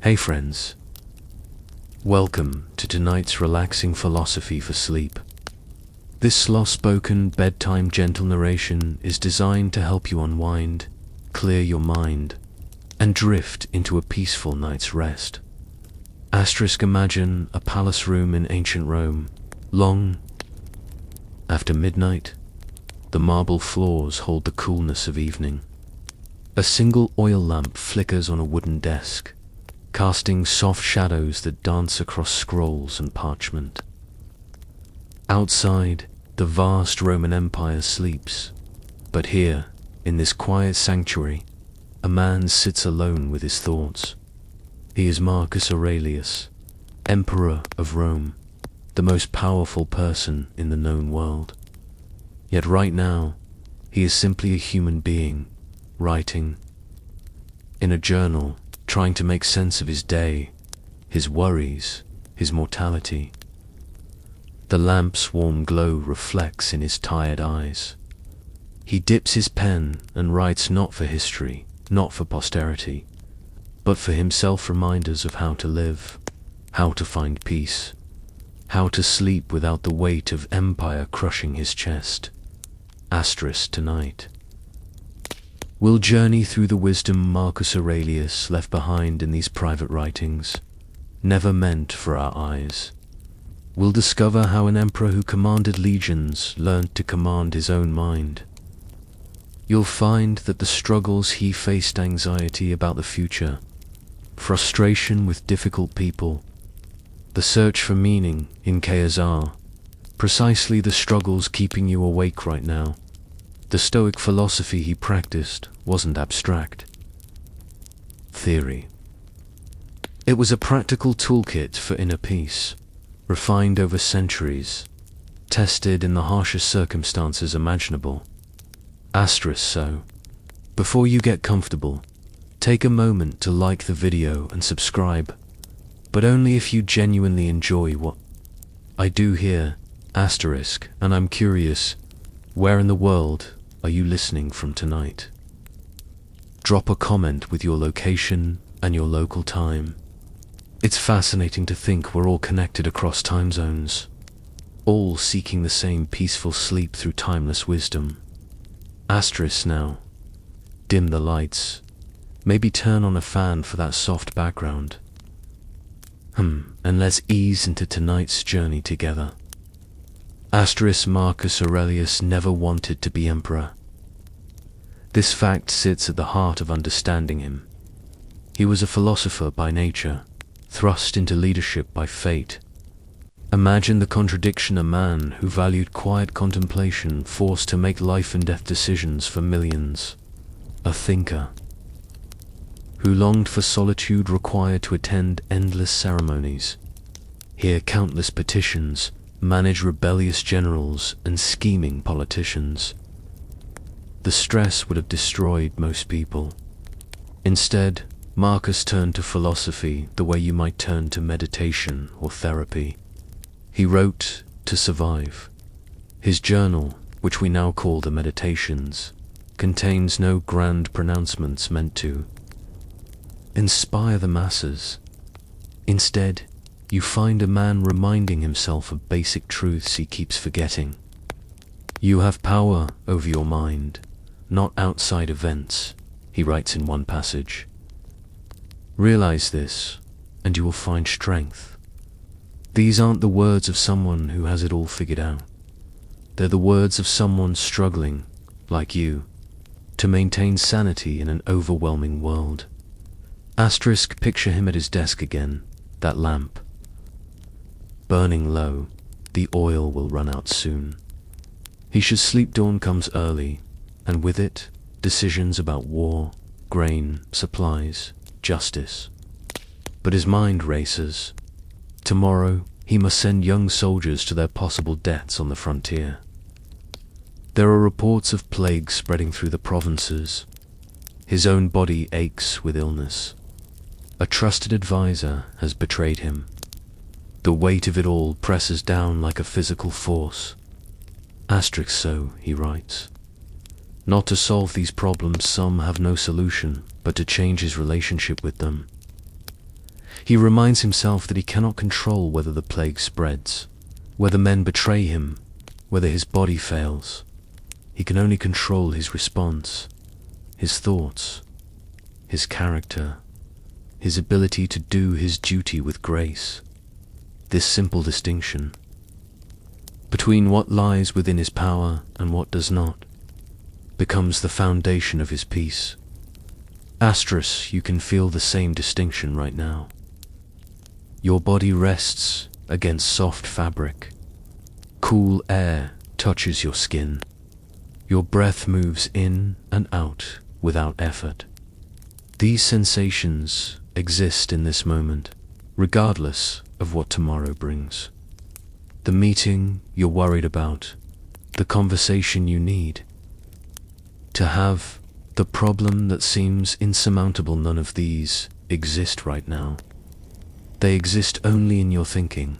Hey friends, welcome to tonight's relaxing philosophy for sleep. This slow-spoken, bedtime gentle narration is designed to help you unwind, clear your mind, and drift into a peaceful night's rest. Imagine a palace room in ancient Rome, long after midnight. The marble floors hold the coolness of evening. A single oil lamp flickers on a wooden desk, casting soft shadows that dance across scrolls and parchment. Outside, the vast Roman Empire sleeps, but here, in this quiet sanctuary, a man sits alone with his thoughts. He is Marcus Aurelius, Emperor of Rome, the most powerful person in the known world. Yet right now, he is simply a human being, writing in a journal, trying to make sense of his day, his worries, his mortality. The lamp's warm glow reflects in his tired eyes. He dips his pen and writes not for history, not for posterity, but for himself, reminders of how to live, how to find peace, how to sleep without the weight of empire crushing his chest. Tonight, we'll journey through the wisdom Marcus Aurelius left behind in these private writings, never meant for our eyes. We'll discover how an emperor who commanded legions learned to command his own mind. You'll find that the struggles he faced, anxiety about the future, frustration with difficult people, the search for meaning in chaos are precisely the struggles keeping you awake right now. The Stoic philosophy he practiced wasn't abstract theory. It was a practical toolkit for inner peace, refined over centuries, tested in the harshest circumstances imaginable. So, before you get comfortable, take a moment to like the video and subscribe, but only if you genuinely enjoy what I do here. And I'm curious, where in the world are you listening from tonight? Drop a comment with your location and your local time. It's fascinating to think we're all connected across time zones, all seeking the same peaceful sleep through timeless wisdom. Now, dim the lights, maybe turn on a fan for that soft background. And let's ease into tonight's journey together. Marcus Aurelius never wanted to be emperor. This fact sits at the heart of understanding him. He was a philosopher by nature, thrust into leadership by fate. Imagine the contradiction: a man who valued quiet contemplation, forced to make life and death decisions for millions. A thinker who longed for solitude, required to attend endless ceremonies, hear countless petitions, manage rebellious generals and scheming politicians. The stress would have destroyed most people. Instead, Marcus turned to philosophy the way you might turn to meditation or therapy. He wrote to survive. His journal, which we now call the Meditations, contains no grand pronouncements meant to inspire the masses. Instead, you find a man reminding himself of basic truths he keeps forgetting. You have power over your mind, not outside events, he writes in one passage. Realize this, and you will find strength. These aren't the words of someone who has it all figured out. They're the words of someone struggling, like you, to maintain sanity in an overwhelming world. Picture him at his desk again, that lamp burning low. The oil will run out soon. He should sleep. Dawn comes early, and with it, decisions about war, grain, supplies, justice. But his mind races. Tomorrow, he must send young soldiers to their possible deaths on the frontier. There are reports of plague spreading through the provinces. His own body aches with illness. A trusted advisor has betrayed him. The weight of it all presses down like a physical force. So, he writes, not to solve these problems, some have no solution, but to change his relationship with them. He reminds himself that he cannot control whether the plague spreads, whether men betray him, whether his body fails. He can only control his response, his thoughts, his character, his ability to do his duty with grace. This simple distinction between what lies within his power and what does not becomes the foundation of his peace. Asterisk, you can feel the same distinction right now. Your body rests against soft fabric. Cool air touches your skin. Your breath moves in and out without effort. These sensations exist in this moment, regardless of what tomorrow brings. The meeting you're worried about, the conversation you need to have, the problem that seems insurmountable, none of these exist right now. They exist only in your thinking.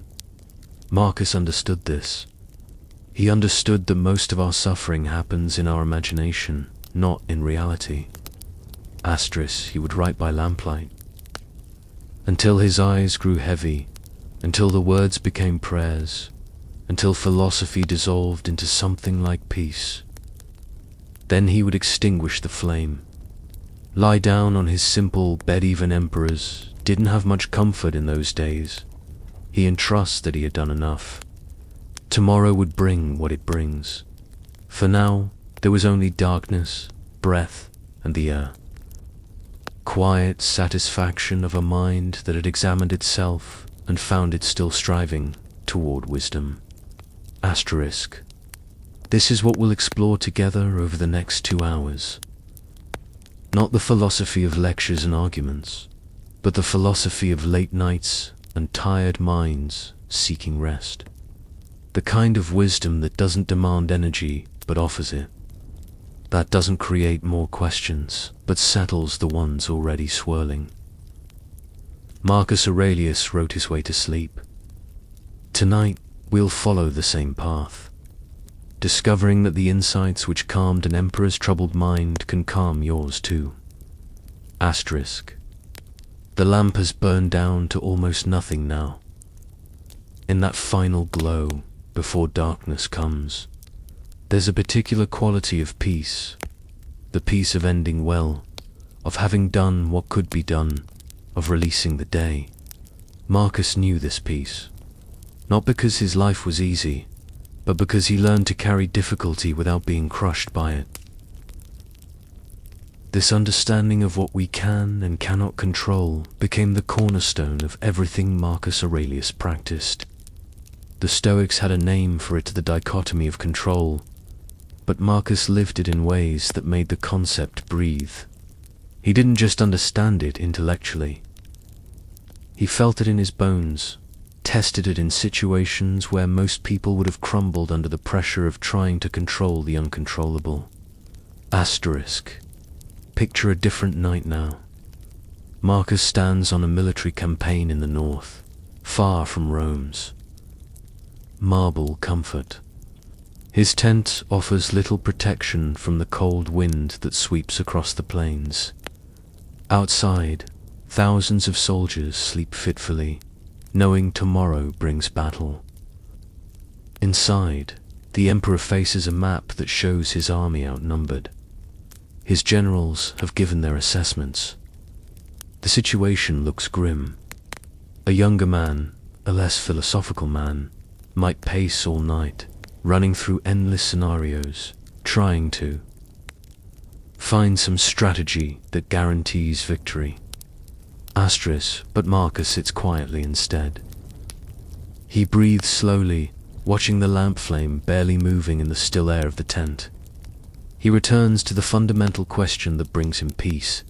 Marcus understood this. He understood that most of our suffering happens in our imagination, not in reality. Asterisk, he would write by lamplight, until his eyes grew heavy, until the words became prayers, until philosophy dissolved into something like peace. Then he would extinguish the flame, lie down on his simple bed. Even emperors didn't have much comfort in those days. He entrusts that he had done enough. Tomorrow would bring what it brings. For now, there was only darkness, breath, and the air. Quiet satisfaction of a mind that had examined itself and found it still striving toward wisdom. Asterisk. This is what we'll explore together over the next 2 hours. Not the philosophy of lectures and arguments, but the philosophy of late nights and tired minds seeking rest. The kind of wisdom that doesn't demand energy but offers it. That doesn't create more questions, but settles the ones already swirling. Marcus Aurelius wrote his way to sleep. Tonight, we'll follow the same path, discovering that the insights which calmed an emperor's troubled mind can calm yours too. Asterisk. The lamp has burned down to almost nothing now. In that final glow, before darkness comes, there's a particular quality of peace, the peace of ending well, of having done what could be done, of releasing the day. Marcus knew this peace, not because his life was easy, but because he learned to carry difficulty without being crushed by it. This understanding of what we can and cannot control became the cornerstone of everything Marcus Aurelius practiced. The Stoics had a name for it, the dichotomy of control, but Marcus lived it in ways that made the concept breathe. He didn't just understand it intellectually. He felt it in his bones, tested it in situations where most people would have crumbled under the pressure of trying to control the uncontrollable. Asterisk. Picture a different night now. Marcus stands on a military campaign in the north, far from Rome's marble comfort. His tent offers little protection from the cold wind that sweeps across the plains. Outside, thousands of soldiers sleep fitfully, knowing tomorrow brings battle. Inside, the emperor faces a map that shows his army outnumbered. His generals have given their assessments. The situation looks grim. A younger man, a less philosophical man, might pace all night, running through endless scenarios, trying to find some strategy that guarantees victory. Asterisk, but Marcus sits quietly instead. He breathes slowly, watching the lamp flame barely moving in the still air of the tent. He returns to the fundamental question that brings him peace.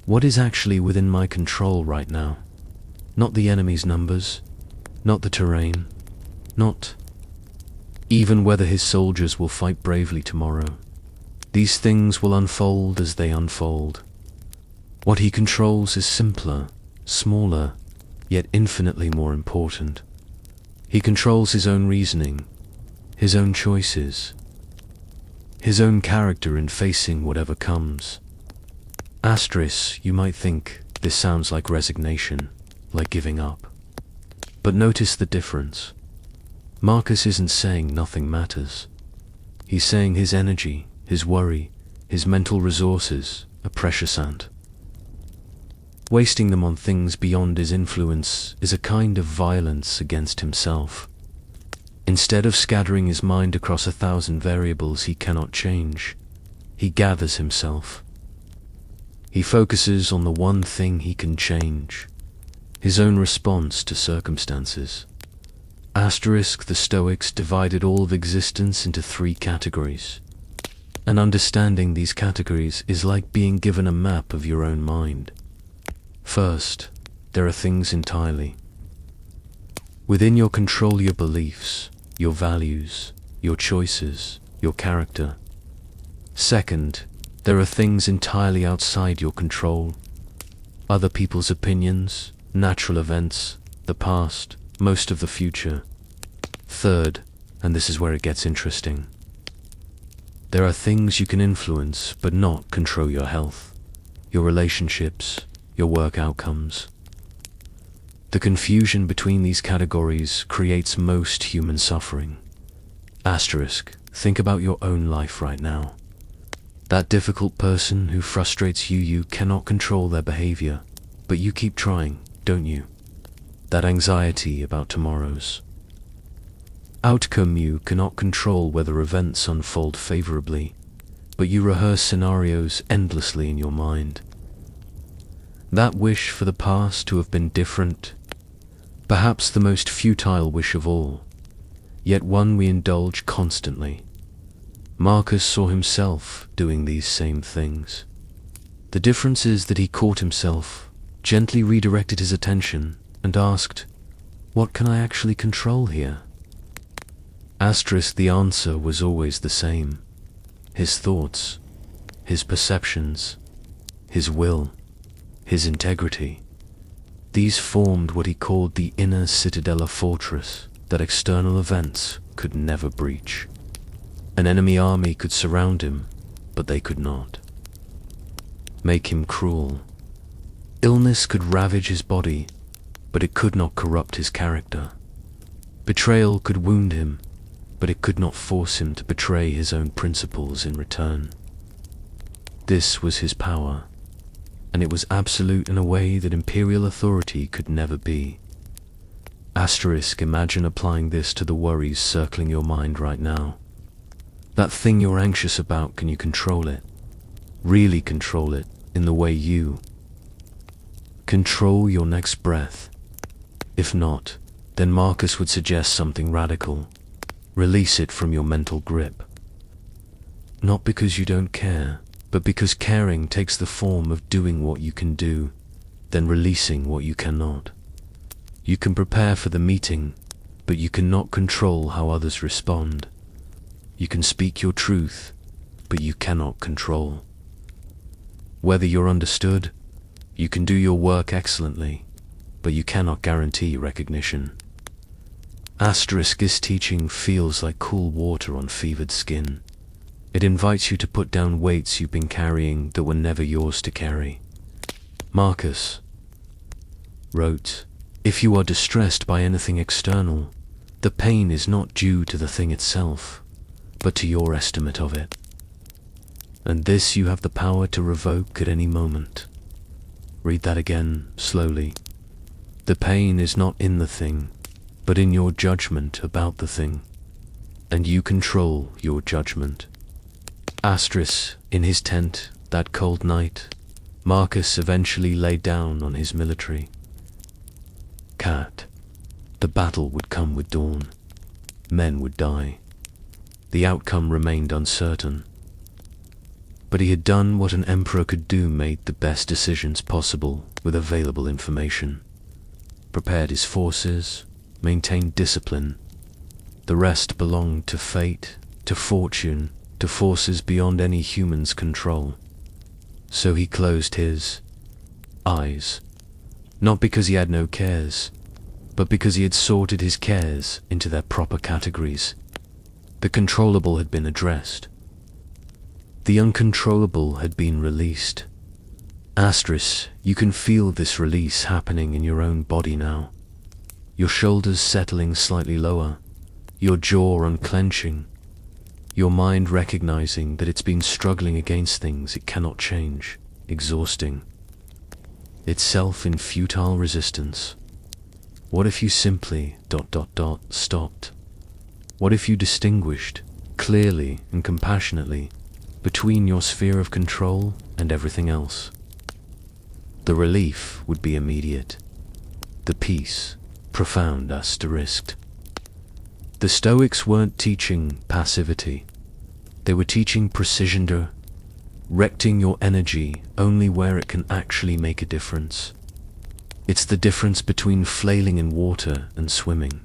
What is actually within my control right now? Not the enemy's numbers, not the terrain, not even whether his soldiers will fight bravely tomorrow. These things will unfold as they unfold. What he controls is simpler, smaller, yet infinitely more important. He controls his own reasoning, his own choices, his own character in facing whatever comes. Asterisk, you might think this sounds like resignation. like giving up. But notice the difference. Marcus isn't saying nothing matters. He's saying his energy, his worry, his mental resources are precious and wasting them on things beyond his influence is a kind of violence against himself. Instead of scattering his mind across 1,000 variables he cannot change, he gathers himself. He focuses on the one thing he can change, his own response to circumstances. The Stoics divided all of existence into 3 categories. And understanding these categories is like being given a map of your own mind. First, there are things entirely within your control: your beliefs, your values, your choices, your character. Second, there are things entirely outside your control: other people's opinions, natural events, the past, most of the future. Third, and this is where it gets interesting, there are things you can influence but not control: your health, your relationships, your work outcomes. The confusion between these categories creates most human suffering. Think about your own life right now. That difficult person who frustrates you, you cannot control their behavior, but you keep trying, don't you? That anxiety about tomorrow's outcome, you cannot control whether events unfold favorably, but you rehearse scenarios endlessly in your mind. That wish for the past to have been different, perhaps the most futile wish of all, yet one we indulge constantly. Marcus saw himself doing these same things. The difference is that he caught himself, gently redirected his attention, and asked, "What can I actually control here?" The answer was always the same: his thoughts, his perceptions, his will, his integrity. These formed what he called the inner citadel, a fortress that external events could never breach. An enemy army could surround him, but they could not make him cruel. Illness could ravage his body, but it could not corrupt his character. Betrayal could wound him, but it could not force him to betray his own principles in return. This was his power, and it was absolute in a way that imperial authority could never be. Imagine applying this to the worries circling your mind right now. That thing you're anxious about, can you control it? Really control it in the way you control your next breath? If not, then Marcus would suggest something radical. Release it from your mental grip. Not because you don't care, but because caring takes the form of doing what you can do, then releasing what you cannot. You can prepare for the meeting, but you cannot control how others respond. You can speak your truth, but you cannot control whether you're understood. You can do your work excellently, but you cannot guarantee recognition. This teaching feels like cool water on fevered skin. It invites you to put down weights you've been carrying that were never yours to carry. Marcus wrote, "If you are distressed by anything external, the pain is not due to the thing itself, but to your estimate of it. And this you have the power to revoke at any moment." Read that again, slowly. The pain is not in the thing, but in your judgment about the thing. And you control your judgment. In his tent, that cold night, Marcus eventually lay down on his military cat. The battle would come with dawn. Men would die. The outcome remained uncertain. But he had done what an emperor could do, made the best decisions possible with available information, prepared his forces, maintained discipline. The rest belonged to fate, to fortune, to forces beyond any human's control. So he closed his eyes, not because he had no cares, but because he had sorted his cares into their proper categories. The controllable had been addressed. The uncontrollable had been released. Asterisk, you can feel this release happening in your own body now. Your shoulders settling slightly lower, your jaw unclenching, your mind recognizing that it's been struggling against things it cannot change, exhausting itself in futile resistance. What if you simply ... stopped? What if you distinguished, clearly and compassionately, between your sphere of control and everything else? The relief would be immediate. The peace, profound asterisk. The Stoics weren't teaching passivity. They were teaching precision, directing your energy only where it can actually make a difference. It's the difference between flailing in water and swimming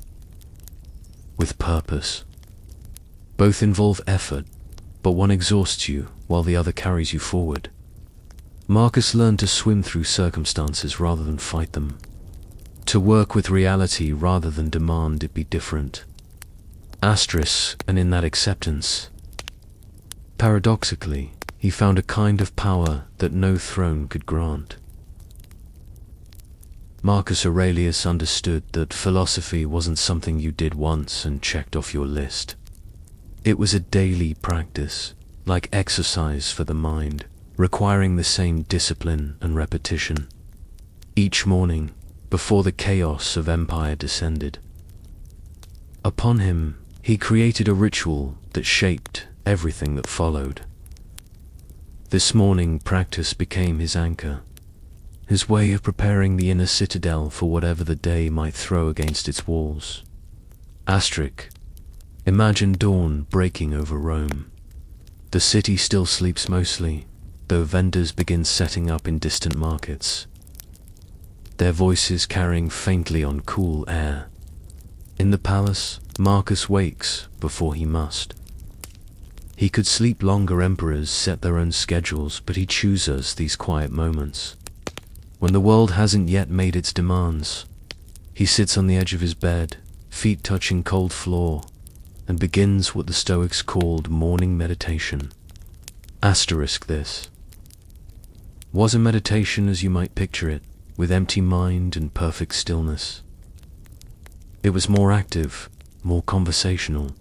with purpose. Both involve effort, but one exhausts you while the other carries you forward. Marcus learned to swim through circumstances rather than fight them, to work with reality rather than demand it be different. Asterisk, and in that acceptance, paradoxically, he found a kind of power that no throne could grant. Marcus Aurelius understood that philosophy wasn't something you did once and checked off your list. It was a daily practice, like exercise for the mind, requiring the same discipline and repetition. Each morning, before the chaos of empire descended upon him, he created a ritual that shaped everything that followed. This morning practice became his anchor, his way of preparing the inner citadel for whatever the day might throw against its walls. Asterisk. Imagine dawn breaking over Rome. The city still sleeps mostly, though vendors begin setting up in distant markets, their voices carrying faintly on cool air. In the palace, Marcus wakes before he must. He could sleep longer. Emperors set their own schedules, but he chooses these quiet moments. When the world hasn't yet made its demands, he sits on the edge of his bed, feet touching cold floor, and begins what the Stoics called morning meditation. Asterisk, this was a meditation as you might picture it, with empty mind and perfect stillness. It was more active, more conversational.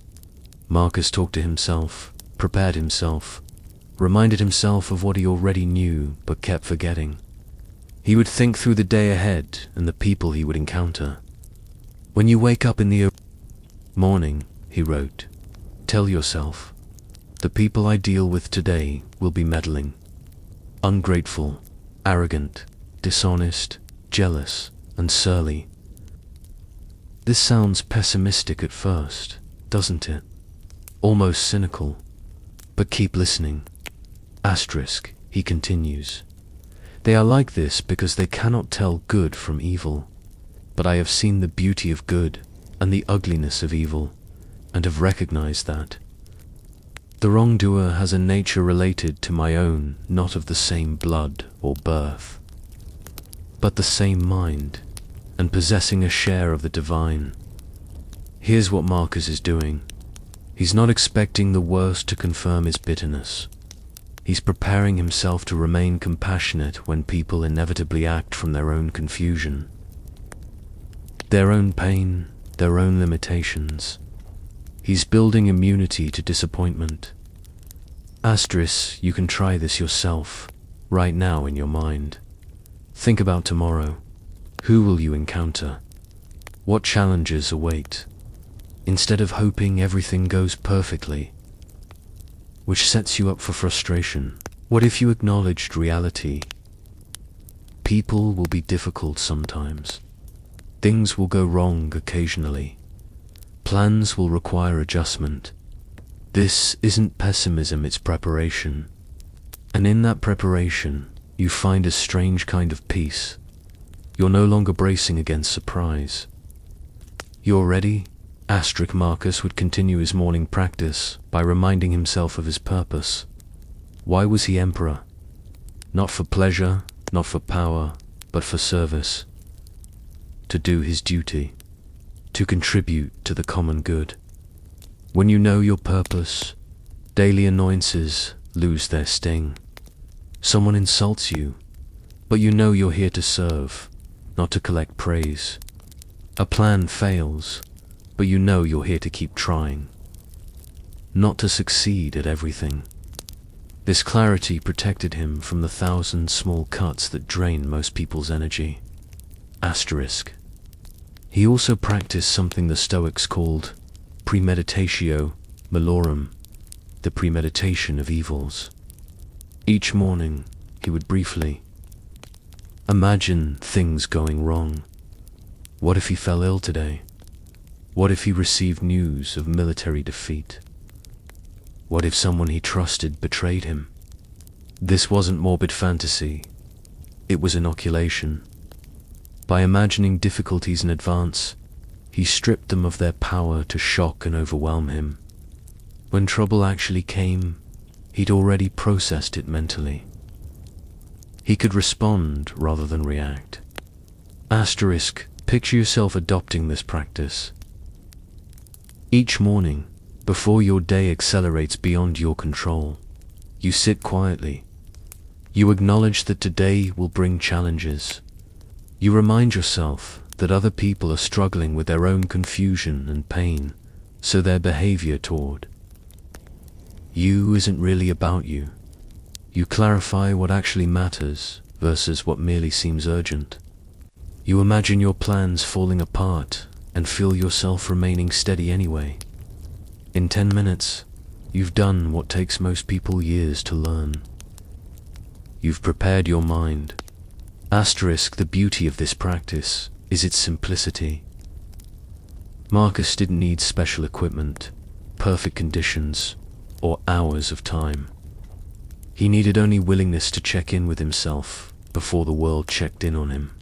Marcus talked to himself, prepared himself, reminded himself of what he already knew but kept forgetting. He would think through the day ahead and the people he would encounter. When you wake up in the morning, he wrote, tell yourself, the people I deal with today will be meddling, ungrateful, arrogant, dishonest, jealous, and surly. This sounds pessimistic at first, doesn't it? Almost cynical. But keep listening. Asterisk, he continues. They are like this because they cannot tell good from evil. But I have seen the beauty of good and the ugliness of evil, and have recognized that the wrongdoer has a nature related to my own, not of the same blood or birth, but the same mind, and possessing a share of the divine. Here's what Marcus is doing. He's not expecting the worst to confirm his bitterness. He's preparing himself to remain compassionate when people inevitably act from their own confusion, their own pain, their own limitations. He's building immunity to disappointment. Asterisk, you can try this yourself, right now in your mind. Think about tomorrow. Who will you encounter? What challenges await? Instead of hoping everything goes perfectly, which sets you up for frustration, what if you acknowledged reality? People will be difficult sometimes. Things will go wrong occasionally. Plans will require adjustment. This isn't pessimism, it's preparation. And in that preparation, you find a strange kind of peace. You're no longer bracing against surprise. You're ready? Asterisk. Marcus would continue his morning practice by reminding himself of his purpose. Why was he emperor? Not for pleasure, not for power, but for service. To do his duty, to contribute to the common good. When you know your purpose, daily annoyances lose their sting. Someone insults you, But you know you're here to serve, not to collect praise. A plan fails, but you know you're here to keep trying, not to succeed at everything. This clarity protected him from the 1,000 small cuts that drain most people's energy. Asterisk. He also practiced something the Stoics called premeditatio malorum, the premeditation of evils. Each morning, he would briefly imagine things going wrong. What if he fell ill today? What if he received news of military defeat? What if someone he trusted betrayed him? This wasn't morbid fantasy. It was inoculation. By imagining difficulties in advance, he stripped them of their power to shock and overwhelm him. When trouble actually came, he'd already processed it mentally. He could respond rather than react. Asterisk. Picture yourself adopting this practice. Each morning, before your day accelerates beyond your control, you sit quietly. You acknowledge that today will bring challenges. You remind yourself that other people are struggling with their own confusion and pain, so their behavior toward you isn't really about you. You clarify what actually matters versus what merely seems urgent. You imagine your plans falling apart and feel yourself remaining steady anyway. In 10 minutes, you've done what takes most people years to learn. You've prepared your mind. Asterisk. The beauty of this practice is its simplicity. Marcus didn't need special equipment, perfect conditions, or hours of time. He needed only willingness to check in with himself before the world checked in on him.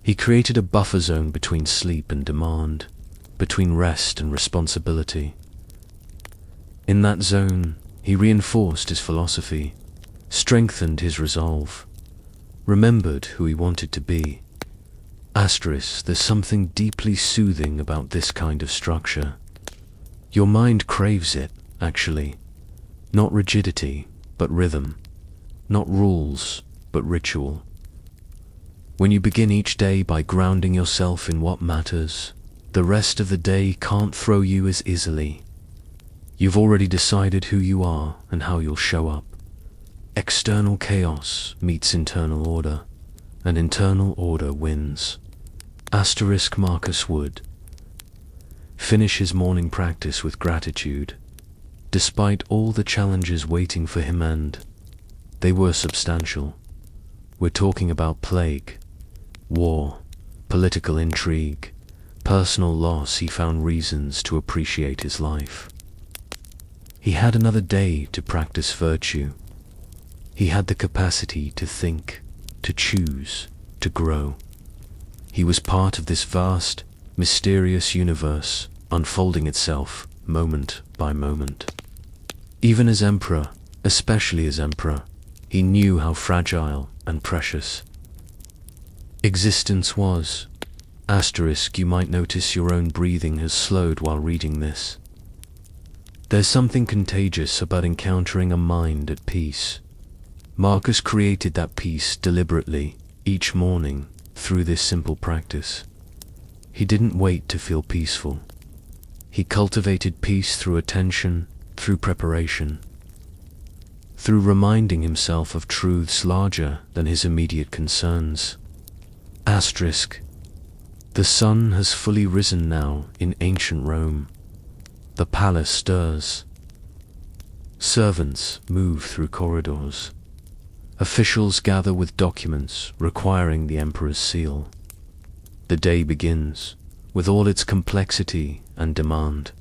He created a buffer zone between sleep and demand, between rest and responsibility. In that zone, he reinforced his philosophy, strengthened his resolve, remembered who he wanted to be. Asterisk. There's something deeply soothing about this kind of structure. Your mind craves it, actually. Not rigidity, but rhythm. Not rules, but ritual. When you begin each day by grounding yourself in what matters, the rest of the day can't throw you as easily. You've already decided who you are and how you'll show up. External chaos meets internal order, and internal order wins. Asterisk. Marcus would finish his morning practice with gratitude, despite all the challenges waiting for him, and they were substantial. We're talking about plague, war, political intrigue, personal loss. He found reasons to appreciate his life. He had another day to practice virtue. He had the capacity to think, to choose, to grow. He was part of this vast, mysterious universe unfolding itself moment by moment. Even as emperor, especially as emperor, he knew how fragile and precious existence was. Asterisk. You might notice your own breathing has slowed while reading this. There's something contagious about encountering a mind at peace. Marcus created that peace deliberately, each morning, through this simple practice. He didn't wait to feel peaceful. He cultivated peace through attention, through preparation, through reminding himself of truths larger than his immediate concerns. Asterisk. The sun has fully risen now in ancient Rome. The palace stirs. Servants move through corridors. Officials gather with documents requiring the emperor's seal. The day begins, with all its complexity and demand.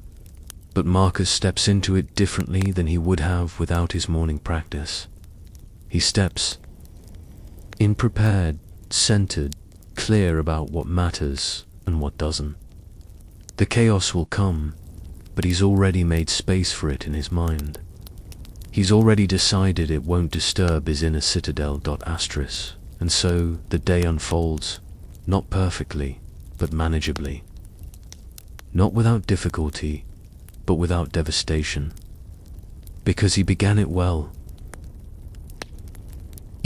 But Marcus steps into it differently than he would have without his morning practice. He steps in prepared, centered, clear about what matters and what doesn't. The chaos will come, but he's already made space for it in his mind. He's already decided it won't disturb his inner citadel. Asterisk. And so the day unfolds, not perfectly, but manageably. Not without difficulty, but without devastation. Because he began it well.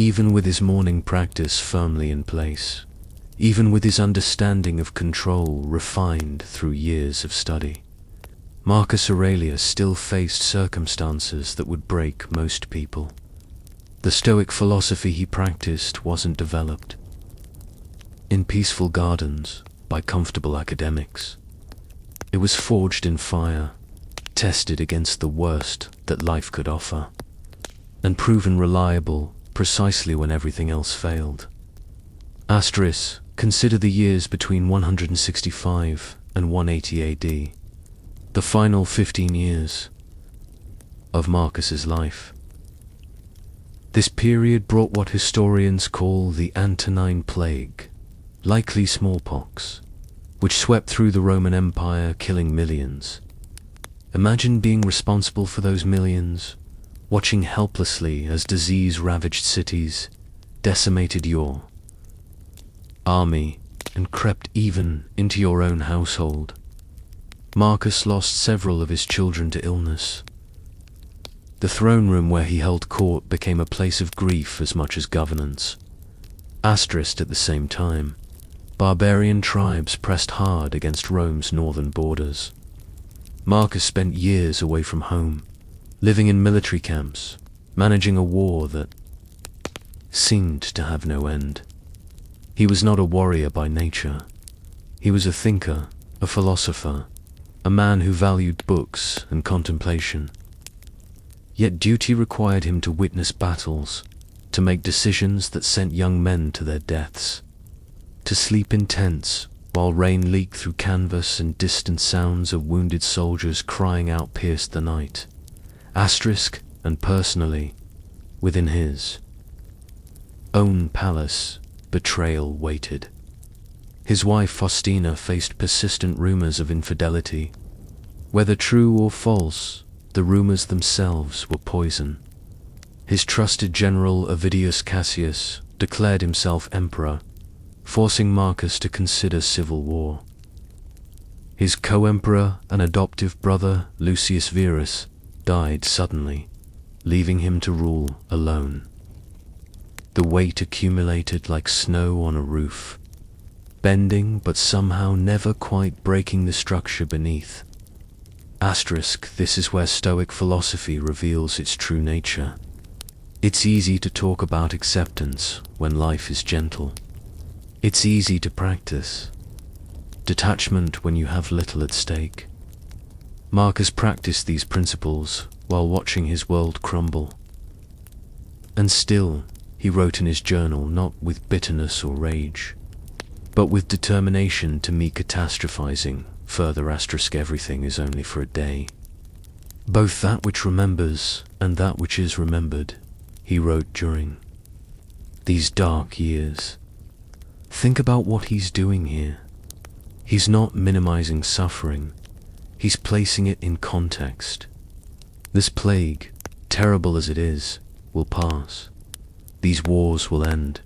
even with his morning practice firmly in place, even with his understanding of control refined through years of study. Marcus Aurelius still faced circumstances that would break most people. The Stoic philosophy he practiced wasn't developed in peaceful gardens by comfortable academics. It was forged in fire, tested against the worst that life could offer, and proven reliable precisely when everything else failed. Asterisk, consider the years between 165 and 180 AD, the final 15 years of Marcus's life. This period brought what historians call the Antonine Plague, likely smallpox, which swept through the Roman Empire, killing millions. Imagine being responsible for those millions, watching helplessly as disease ravaged cities, decimated your army, and crept even into your own household. Marcus lost several of his children to illness. The throne room where he held court became a place of grief as much as governance. Asterisk, at the same time, barbarian tribes pressed hard against Rome's northern borders. Marcus spent years away from home, living in military camps, managing a war that seemed to have no end. He was not a warrior by nature. He was a thinker, a philosopher, a man who valued books and contemplation. Yet duty required him to witness battles, to make decisions that sent young men to their deaths, to sleep in tents while rain leaked through canvas and distant sounds of wounded soldiers crying out pierced the night. Asterisk, and personally, within his own palace, betrayal waited. His wife Faustina faced persistent rumors of infidelity. Whether true or false, the rumors themselves were poison. His trusted general Avidius Cassius declared himself emperor, forcing Marcus to consider civil war. His co-emperor and adoptive brother Lucius Verus died suddenly, leaving him to rule alone. The weight accumulated like snow on a roof, bending but somehow never quite breaking the structure beneath. Asterisk, this is where Stoic philosophy reveals its true nature. It's easy to talk about acceptance when life is gentle. It's easy to practice detachment when you have little at stake. Marcus practiced these principles while watching his world crumble. And still, he wrote in his journal not with bitterness or rage, but with determination to meet catastrophizing. Further, asterisk, everything is only for a day. Both that which remembers and that which is remembered, he wrote during these dark years. Think about what he's doing here. He's not minimizing suffering, he's placing it in context. This plague, terrible as it is, will pass. These wars will end.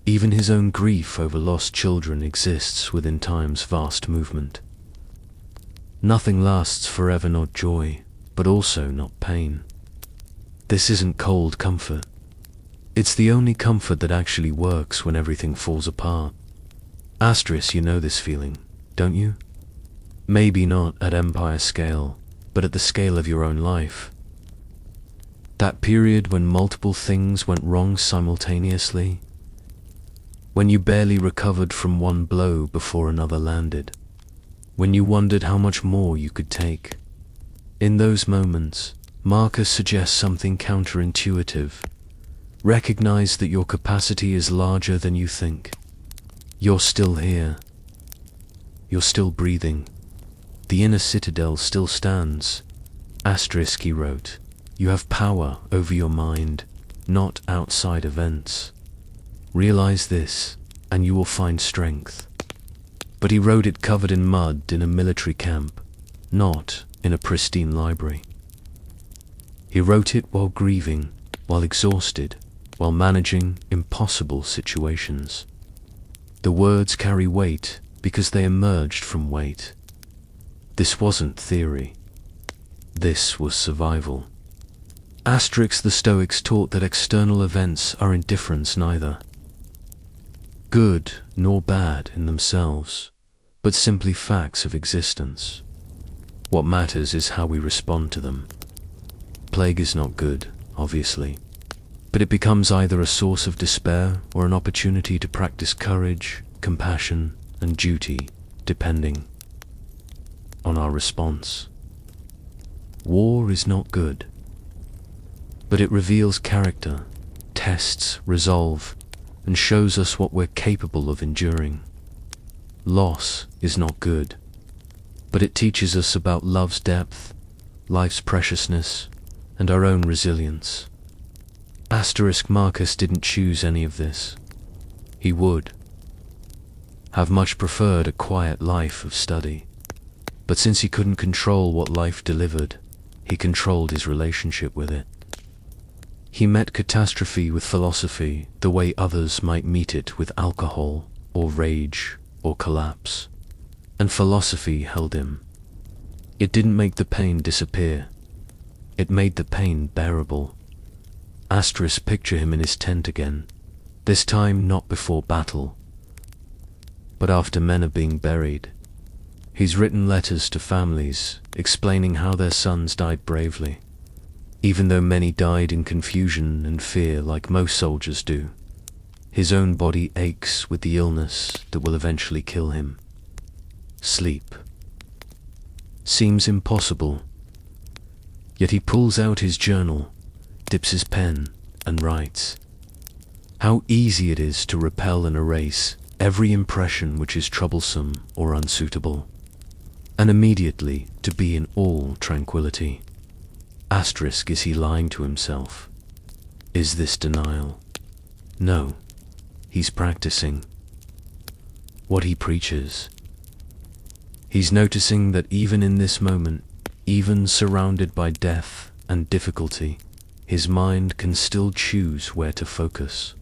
Even his own grief over lost children exists within time's vast movement. Nothing lasts forever, not joy, but also not pain. This isn't cold comfort. It's the only comfort that actually works when everything falls apart. Asterisk, you know this feeling, don't you? Maybe not at empire scale, but at the scale of your own life. That period when multiple things went wrong simultaneously, when you barely recovered from one blow before another landed, when you wondered how much more you could take. In those moments, Marcus suggests something counterintuitive. Recognize that your capacity is larger than you think. You're still here. You're still breathing. The inner citadel still stands. Asterisk, he wrote, you have power over your mind, not outside events. Realize this, and you will find strength. But he wrote it covered in mud in a military camp, not in a pristine library. He wrote it while grieving, while exhausted, while managing impossible situations. The words carry weight because they emerged from weight. This wasn't theory. This was survival. The Stoics taught that external events are indifference neither good nor bad in themselves, but simply facts of existence. What matters is how we respond to them. Plague is not good, obviously, but it becomes either a source of despair or an opportunity to practice courage, compassion, and duty, depending on our response. War is not good, but it reveals character, tests resolve, and shows us what we're capable of enduring. Loss is not good, but it teaches us about love's depth, life's preciousness, and our own resilience. Marcus didn't choose any of this. He would have much preferred a quiet life of study, but since he couldn't control what life delivered, he controlled his relationship with it. He met catastrophe with philosophy the way others might meet it with alcohol, or rage, or collapse. And philosophy held him. It didn't make the pain disappear. It made the pain bearable. Picture him in his tent again, this time not before battle, but after men are being buried. He's written letters to families explaining how their sons died bravely, even though many died in confusion and fear like most soldiers do. His own body aches with the illness that will eventually kill him. Sleep seems impossible, yet he pulls out his journal, dips his pen, and writes. How easy it is to repel and erase every impression which is troublesome or unsuitable, and immediately to be in all tranquility. Is he lying to himself? Is this denial? No, he's practicing what he preaches. He's noticing that even in this moment, even surrounded by death and difficulty, his mind can still choose where to focus.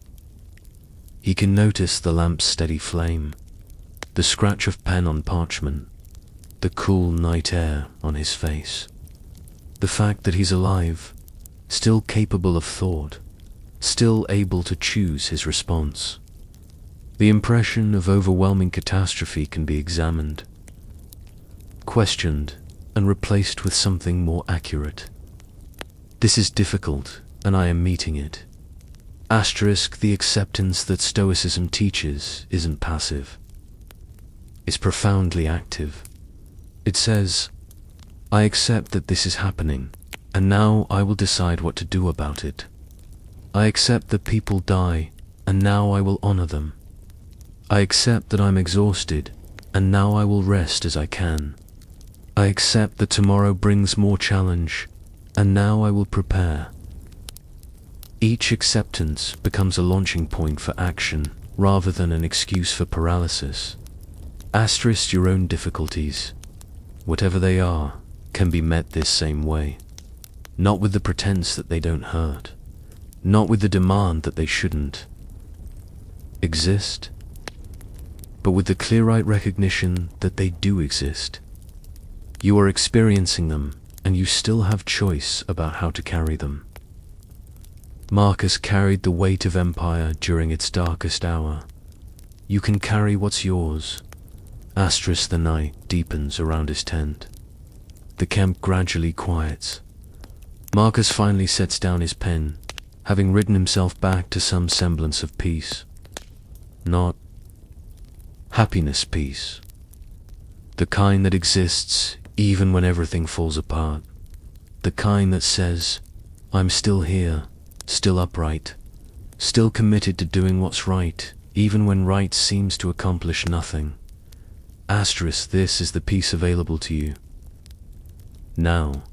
He can notice the lamp's steady flame, the scratch of pen on parchment, the cool night air on his face. The fact that he's alive, still capable of thought, still able to choose his response. The impression of overwhelming catastrophe can be examined, questioned, and replaced with something more accurate. This is difficult, and I am meeting it. The acceptance that Stoicism teaches isn't passive. It's profoundly active. It says, I accept that this is happening, and now I will decide what to do about it. I accept that people die, and now I will honor them. I accept that I'm exhausted, and now I will rest as I can. I accept that tomorrow brings more challenge, and now I will prepare. Each acceptance becomes a launching point for action, rather than an excuse for paralysis. Your own difficulties, whatever they are, can be met this same way. Not with the pretense that they don't hurt, not with the demand that they shouldn't exist, but with the clear-eyed recognition that they do exist. You are experiencing them, and you still have choice about how to carry them. Marcus carried the weight of empire during its darkest hour. You can carry what's yours. The night deepens around his tent. The camp gradually quiets. Marcus finally sets down his pen, having written himself back to some semblance of peace. Not happiness peace. The kind that exists even when everything falls apart. The kind that says, I'm still here, still upright, still committed to doing what's right, even when right seems to accomplish nothing. This is the peace available to you now.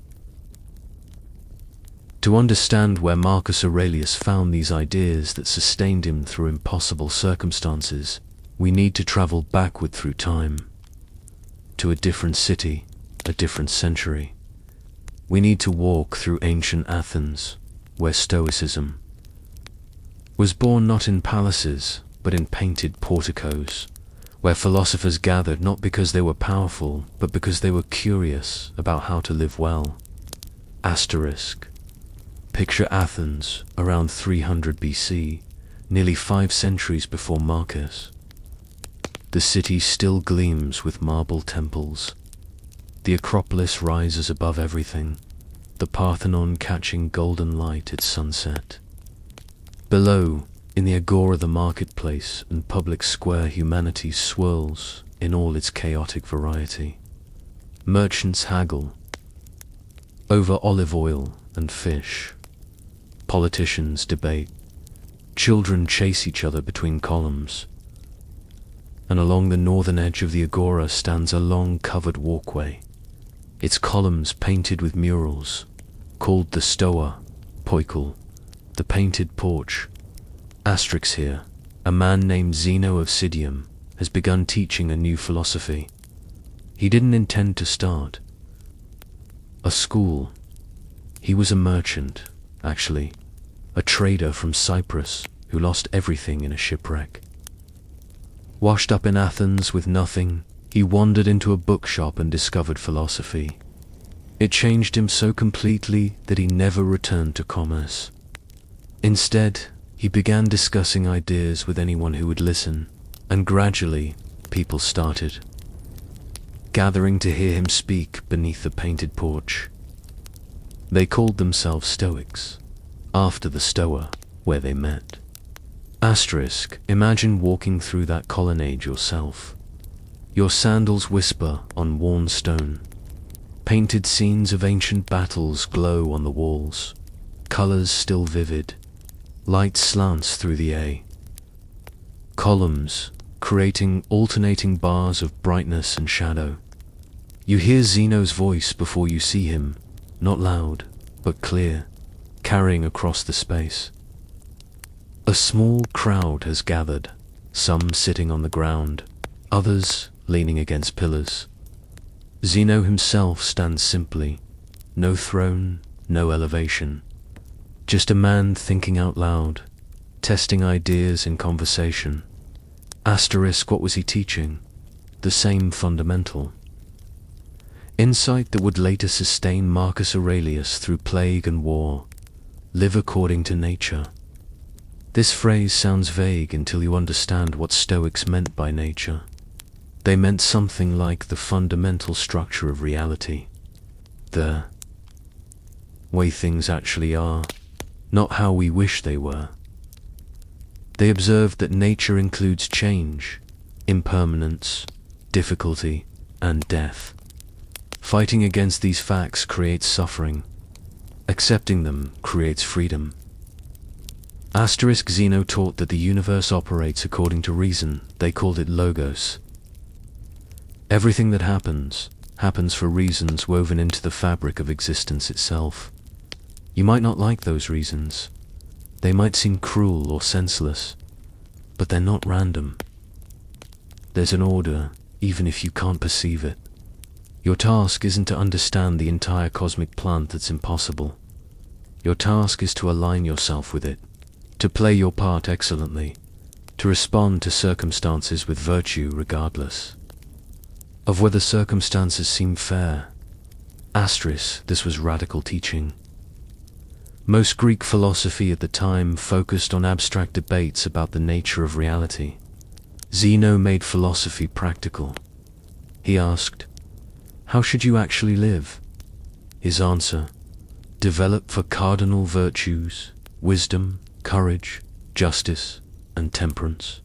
To understand where Marcus Aurelius found these ideas that sustained him through impossible circumstances, we need to travel backward through time, to a different city, a different century. We need to walk through ancient Athens, where Stoicism was born not in palaces, but in painted porticos, where philosophers gathered not because they were powerful, but because they were curious about how to live well. Picture Athens around 300 BC, nearly 5 centuries before Marcus. The city still gleams with marble temples. The Acropolis rises above everything, the Parthenon catching golden light at sunset. Below, in the agora, the marketplace and public square, humanity swirls in all its chaotic variety. Merchants haggle over olive oil and fish. Politicians debate. Children chase each other between columns. And along the northern edge of the agora stands a long covered walkway, its columns painted with murals, called the Stoa, Poikal, the painted porch. Asterix here, a man named Zeno of Citium, has begun teaching a new philosophy. He didn't intend to start a school. He was a merchant, actually, a trader from Cyprus who lost everything in a shipwreck. Washed up in Athens with nothing, he wandered into a bookshop and discovered philosophy. It changed him so completely that he never returned to commerce. Instead, he began discussing ideas with anyone who would listen, and gradually, people started gathering to hear him speak beneath the painted porch. They called themselves Stoics, after the Stoa, where they met. Asterisk, imagine walking through that colonnade yourself. Your sandals whisper on worn stone. Painted scenes of ancient battles glow on the walls, colors still vivid. Light slants through the air. Columns, creating alternating bars of brightness and shadow. You hear Zeno's voice before you see him, not loud, but clear, carrying across the space. A small crowd has gathered, some sitting on the ground, others leaning against pillars. Zeno himself stands simply, no throne, no elevation. Just a man thinking out loud, testing ideas in conversation. Asterisk, what was he teaching? The same fundamental insight that would later sustain Marcus Aurelius through plague and war. Live according to nature. This phrase sounds vague until you understand what Stoics meant by nature. They meant something like the fundamental structure of reality. The way things actually are, not how we wish they were. They observed that nature includes change, impermanence, difficulty, and death. Fighting against these facts creates suffering. Accepting them creates freedom. Asterisk, Zeno taught that the universe operates according to reason. They called it logos. Everything that happens for reasons woven into the fabric of existence itself. You might not like those reasons. They might seem cruel or senseless, but they're not random. There's an order, even if you can't perceive it. Your task isn't to understand the entire cosmic plant, that's impossible. Your task is to align yourself with it, to play your part excellently, to respond to circumstances with virtue regardless of whether circumstances seem fair. Asterisk, this was radical teaching. Most Greek philosophy at the time focused on abstract debates about the nature of reality. Zeno made philosophy practical. He asked, how should you actually live? His answer, develop for cardinal virtues, wisdom, courage, justice, and temperance.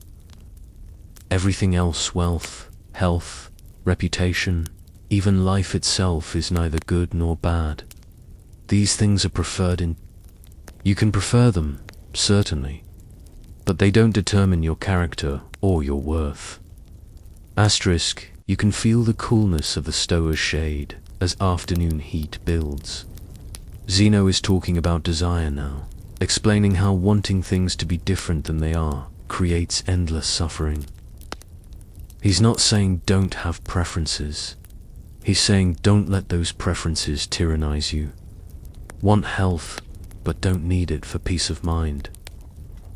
Everything else, wealth, health, reputation, even life itself, is neither good nor bad. These things are preferred in. You can prefer them, certainly, but they don't determine your character or your worth. Asterisk, you can feel the coolness of the Stoa's shade as afternoon heat builds. Zeno is talking about desire now, explaining how wanting things to be different than they are creates endless suffering. He's not saying don't have preferences. He's saying don't let those preferences tyrannize you. Want health, but don't need it for peace of mind.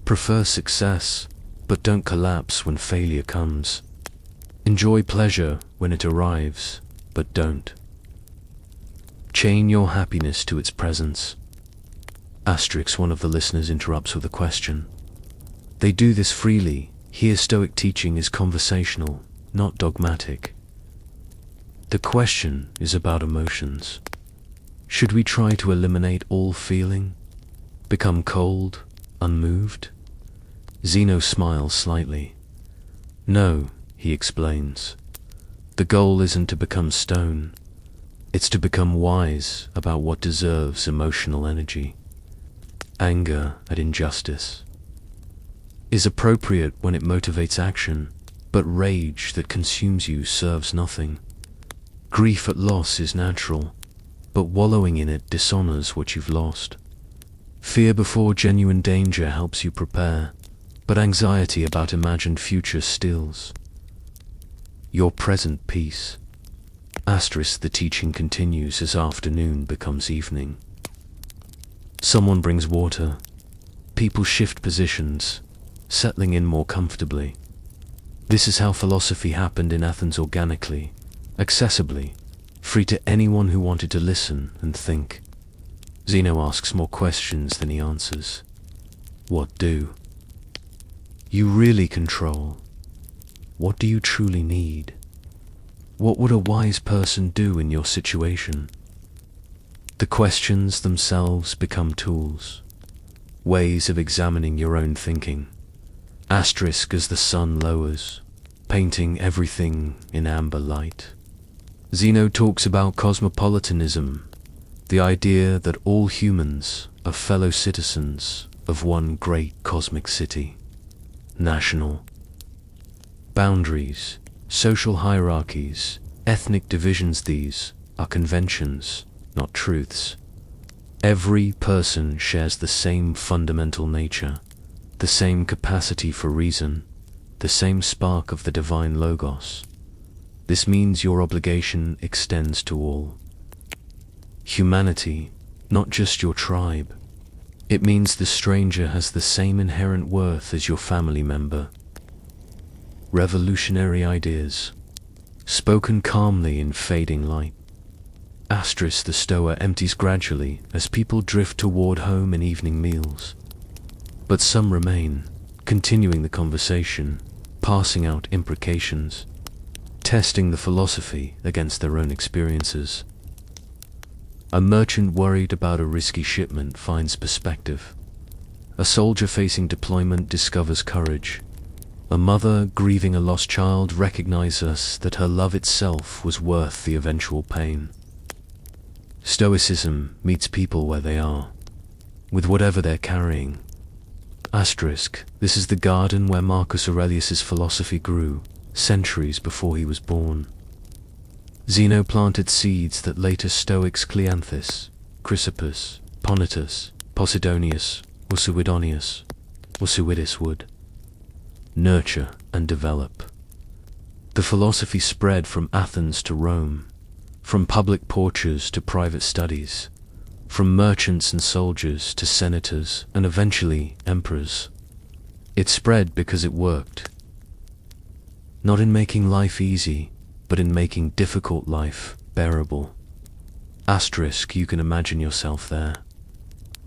Prefer success, but don't collapse when failure comes. Enjoy pleasure when it arrives, but don't chain your happiness to its presence. Asterix, one of the listeners, interrupts with a question. They do this freely. Here Stoic teaching is conversational, not dogmatic. The question is about emotions. Should we try to eliminate all feeling? Become cold, unmoved? Zeno smiles slightly. No, he explains. The goal isn't to become stone. It's to become wise about what deserves emotional energy. Anger at injustice is appropriate when it motivates action, but rage that consumes you serves nothing. Grief at loss is natural, but wallowing in it dishonors what you've lost. Fear before genuine danger helps you prepare, but anxiety about imagined future stills your present peace. Asterisk, the teaching continues as afternoon becomes evening. Someone brings water. People shift positions, settling in more comfortably. This is how philosophy happened in Athens, organically, accessibly, free to anyone who wanted to listen and think. Zeno asks more questions than he answers. What do you really control? What do you truly need? What would a wise person do in your situation? The questions themselves become tools, ways of examining your own thinking. Asterisk, as the sun lowers, painting everything in amber light. Zeno talks about cosmopolitanism, the idea that all humans are fellow citizens of one great cosmic city. National boundaries, social hierarchies, ethnic divisions, these are conventions, not truths. Every person shares the same fundamental nature, the same capacity for reason, the same spark of the divine logos. This means your obligation extends to all humanity, not just your tribe. It means the stranger has the same inherent worth as your family member. Revolutionary ideas, spoken calmly in fading light. Asterisk, the Stoa empties gradually as people drift toward home and evening meals. But some remain, continuing the conversation, passing out imprecations, testing the philosophy against their own experiences. A merchant worried about a risky shipment finds perspective. A soldier facing deployment discovers courage. A mother grieving a lost child recognizes that her love itself was worth the eventual pain. Stoicism meets people where they are, with whatever they're carrying. Asterisk, this is the garden where Marcus Aurelius's philosophy grew, centuries before he was born. Zeno planted seeds that later Stoics Cleanthes, Chrysippus, Ponitus, Posidonius, or Suidonius would nurture and develop. The philosophy spread from Athens to Rome, from public porches to private studies, from merchants and soldiers to senators and eventually emperors. It spread because it worked. Not in making life easy, but in making difficult life bearable. Asterisk, you can imagine yourself there,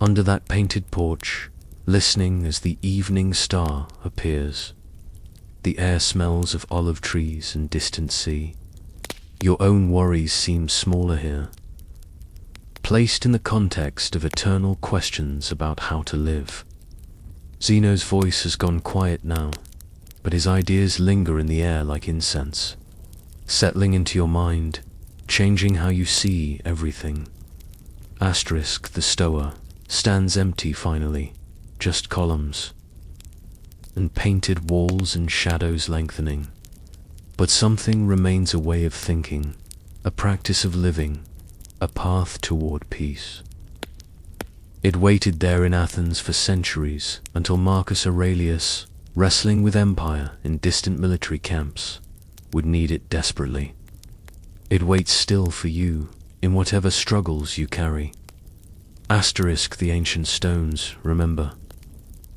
under that painted porch, listening as the evening star appears. The air smells of olive trees and distant sea. Your own worries seem smaller here, placed in the context of eternal questions about how to live. Zeno's voice has gone quiet now, but his ideas linger in the air like incense, settling into your mind, changing how you see everything. Asterisk, the Stoa stands empty finally, just columns, and painted walls and shadows lengthening. But something remains, a way of thinking, a practice of living, a path toward peace. It waited there in Athens for centuries until Marcus Aurelius, wrestling with empire in distant military camps, would need it desperately. It waits still for you in whatever struggles you carry. Asterisk, the ancient stones, remember.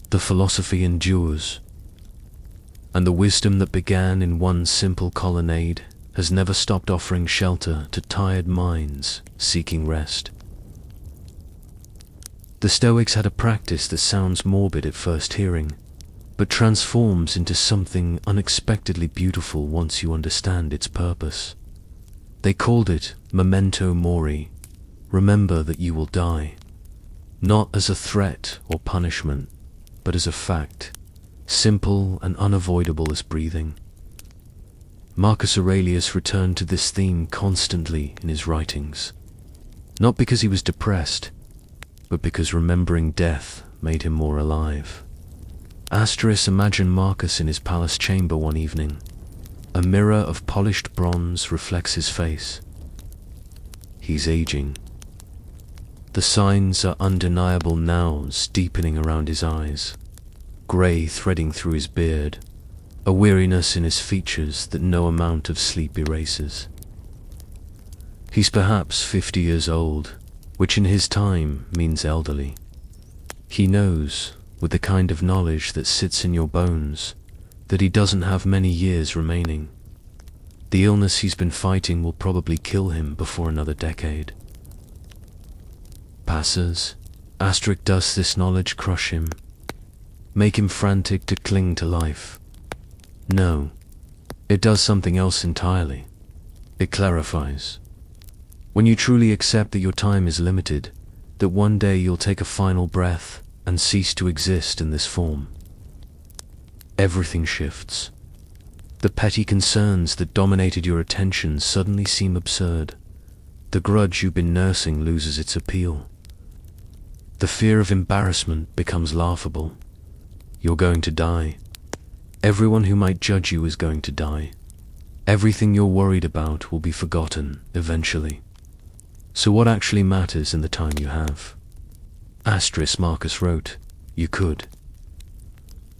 The philosophy endures, and the wisdom that began in one simple colonnade has never stopped offering shelter to tired minds seeking rest. The Stoics had a practice that sounds morbid at first hearing, but transforms into something unexpectedly beautiful once you understand its purpose. They called it Memento Mori, remember that you will die, not as a threat or punishment, but as a fact, simple and unavoidable as breathing. Marcus Aurelius returned to this theme constantly in his writings, not because he was depressed, but because remembering death made him more alive. Imagine Marcus in his palace chamber one evening. A mirror of polished bronze reflects his face. He's aging. The signs are undeniable nows deepening around his eyes, grey threading through his beard, a weariness in his features that no amount of sleep erases. He's perhaps 50 years old, which in his time means elderly. He knows, with the kind of knowledge that sits in your bones, that he doesn't have many years remaining. The illness he's been fighting will probably kill him before another decade. Passes. Does this knowledge crush him? Make him frantic to cling to life? No. It does something else entirely. It clarifies. When you truly accept that your time is limited, that one day you'll take a final breath and cease to exist in this form, everything shifts. The petty concerns that dominated your attention suddenly seem absurd. The grudge you've been nursing loses its appeal. The fear of embarrassment becomes laughable. You're going to die. Everyone who might judge you is going to die. Everything you're worried about will be forgotten eventually. So what actually matters in the time you have? Marcus wrote, you could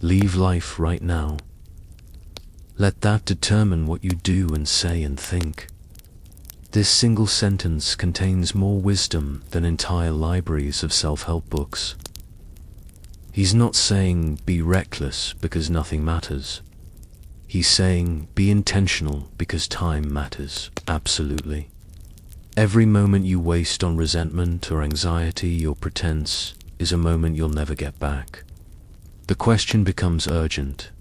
leave life right now. Let that determine what you do and say and think. This single sentence contains more wisdom than entire libraries of self-help books. He's not saying be reckless because nothing matters. He's saying be intentional because time matters, absolutely. Every moment you waste on resentment or anxiety or pretense is a moment you'll never get back. The question becomes urgent.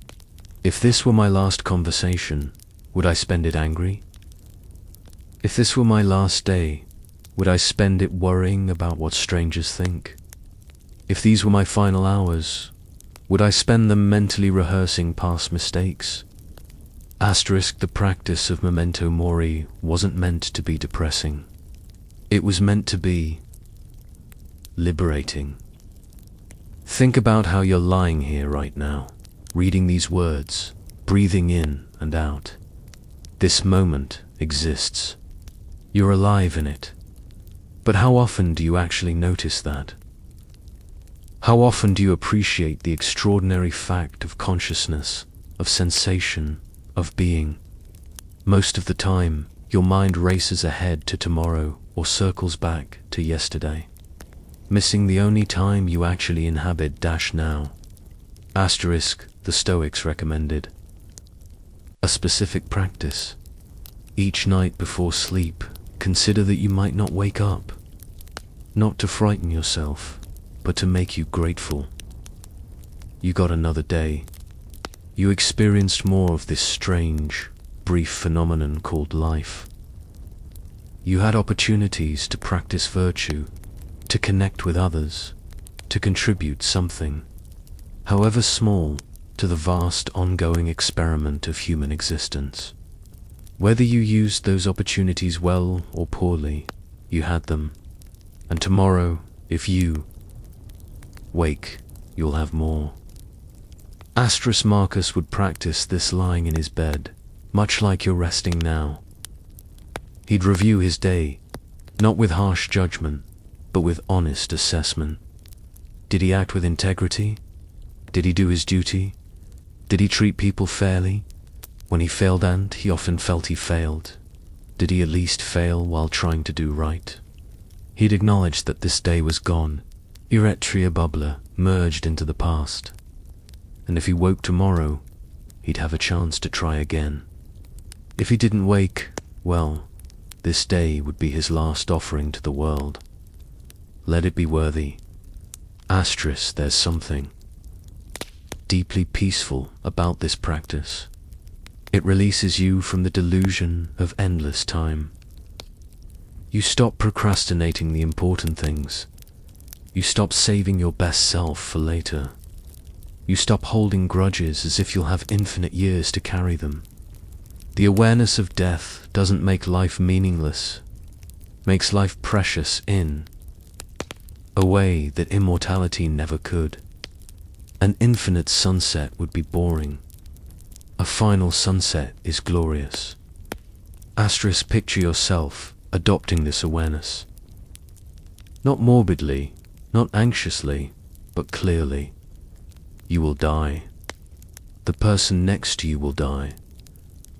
If this were my last conversation, would I spend it angry? If this were my last day, would I spend it worrying about what strangers think? If these were my final hours, would I spend them mentally rehearsing past mistakes? The practice of Memento Mori wasn't meant to be depressing. It was meant to be liberating. Think about how you're lying here right now, reading these words, breathing in and out. This moment exists. You're alive in it. But how often do you actually notice that? How often do you appreciate the extraordinary fact of consciousness, of sensation, of being? Most of the time, your mind races ahead to tomorrow or circles back to yesterday, missing the only time you actually inhabit -now. The Stoics recommended a specific practice. Each night before sleep, consider that you might not wake up, not to frighten yourself, but to make you grateful. You got another day. You experienced more of this strange, brief phenomenon called life. You had opportunities to practice virtue, to connect with others, to contribute something, however small, to the vast ongoing experiment of human existence. Whether you used those opportunities well or poorly, you had them, and tomorrow, if you wake, you'll have more. Marcus would practice this lying in his bed, much like you're resting now. He'd review his day, not with harsh judgment, but with honest assessment. Did he act with integrity? Did he do his duty? Did he treat people fairly? When he failed, and he often felt he failed, did he at least fail while trying to do right? He'd acknowledge that this day was gone, irretrievable, merged into the past. And if he woke tomorrow, he'd have a chance to try again. If he didn't wake, well, this day would be his last offering to the world. Let it be worthy. Asterisk, there's something deeply peaceful about this practice. It releases you from the delusion of endless time. You stop procrastinating the important things. You stop saving your best self for later. You stop holding grudges as if you'll have infinite years to carry them. The awareness of death doesn't make life meaningless, makes life precious in a way that immortality never could. An infinite sunset would be boring. A final sunset is glorious. Asterisk, picture yourself adopting this awareness. Not morbidly, not anxiously, but clearly. You will die. The person next to you will die.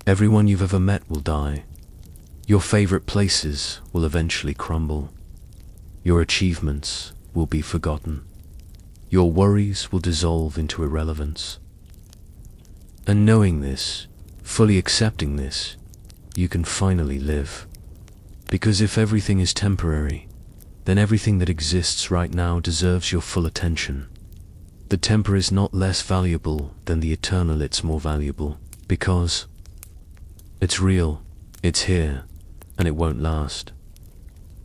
Everyone you've ever met will die. Your favorite places will eventually crumble. Your achievements will be forgotten. Your worries will dissolve into irrelevance. And knowing this, fully accepting this, you can finally live. Because if everything is temporary, then everything that exists right now deserves your full attention. The temporary is not less valuable than the eternal, it's more valuable, because it's real, it's here, and it won't last.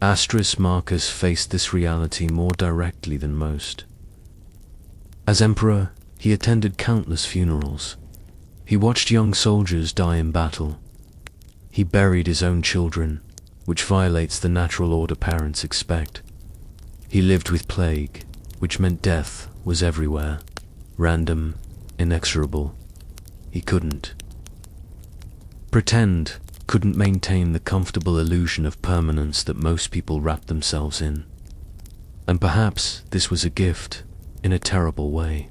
Asterisk, Marcus faced this reality more directly than most. As emperor, he attended countless funerals. He watched young soldiers die in battle. He buried his own children, which violates the natural order parents expect. He lived with plague, which meant death was everywhere, random, inexorable. He couldn't maintain the comfortable illusion of permanence that most people wrap themselves in. And perhaps this was a gift, in a terrible way.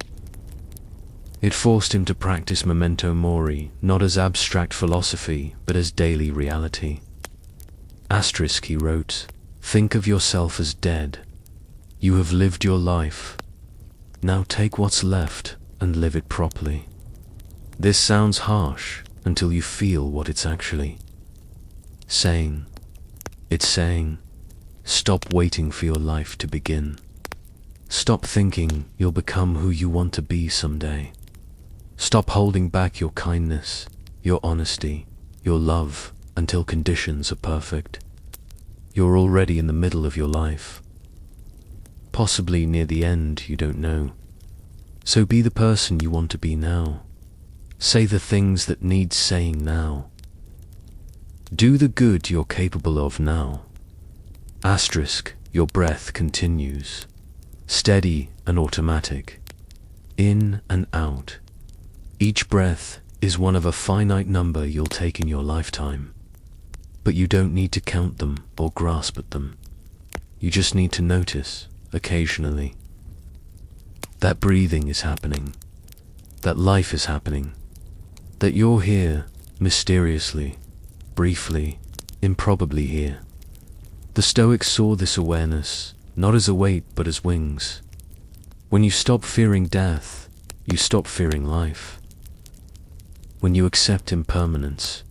It forced him to practice Memento Mori, not as abstract philosophy, but as daily reality. Asterisk, he wrote, think of yourself as dead. You have lived your life. Now take what's left and live it properly. This sounds harsh until you feel what it's actually saying. It's saying, stop waiting for your life to begin. Stop thinking you'll become who you want to be someday. Stop holding back your kindness, your honesty, your love until conditions are perfect. You're already in the middle of your life. Possibly near the end, you don't know. So be the person you want to be now. Say the things that need saying now. Do the good you're capable of now. Asterisk, your breath continues. Steady and automatic. In and out. Each breath is one of a finite number you'll take in your lifetime. But you don't need to count them or grasp at them. You just need to notice, occasionally, that breathing is happening, that life is happening, that you're here, mysteriously, briefly, improbably here. The Stoics saw this awareness, not as a weight but as wings. When you stop fearing death, you stop fearing life. When you accept impermanence,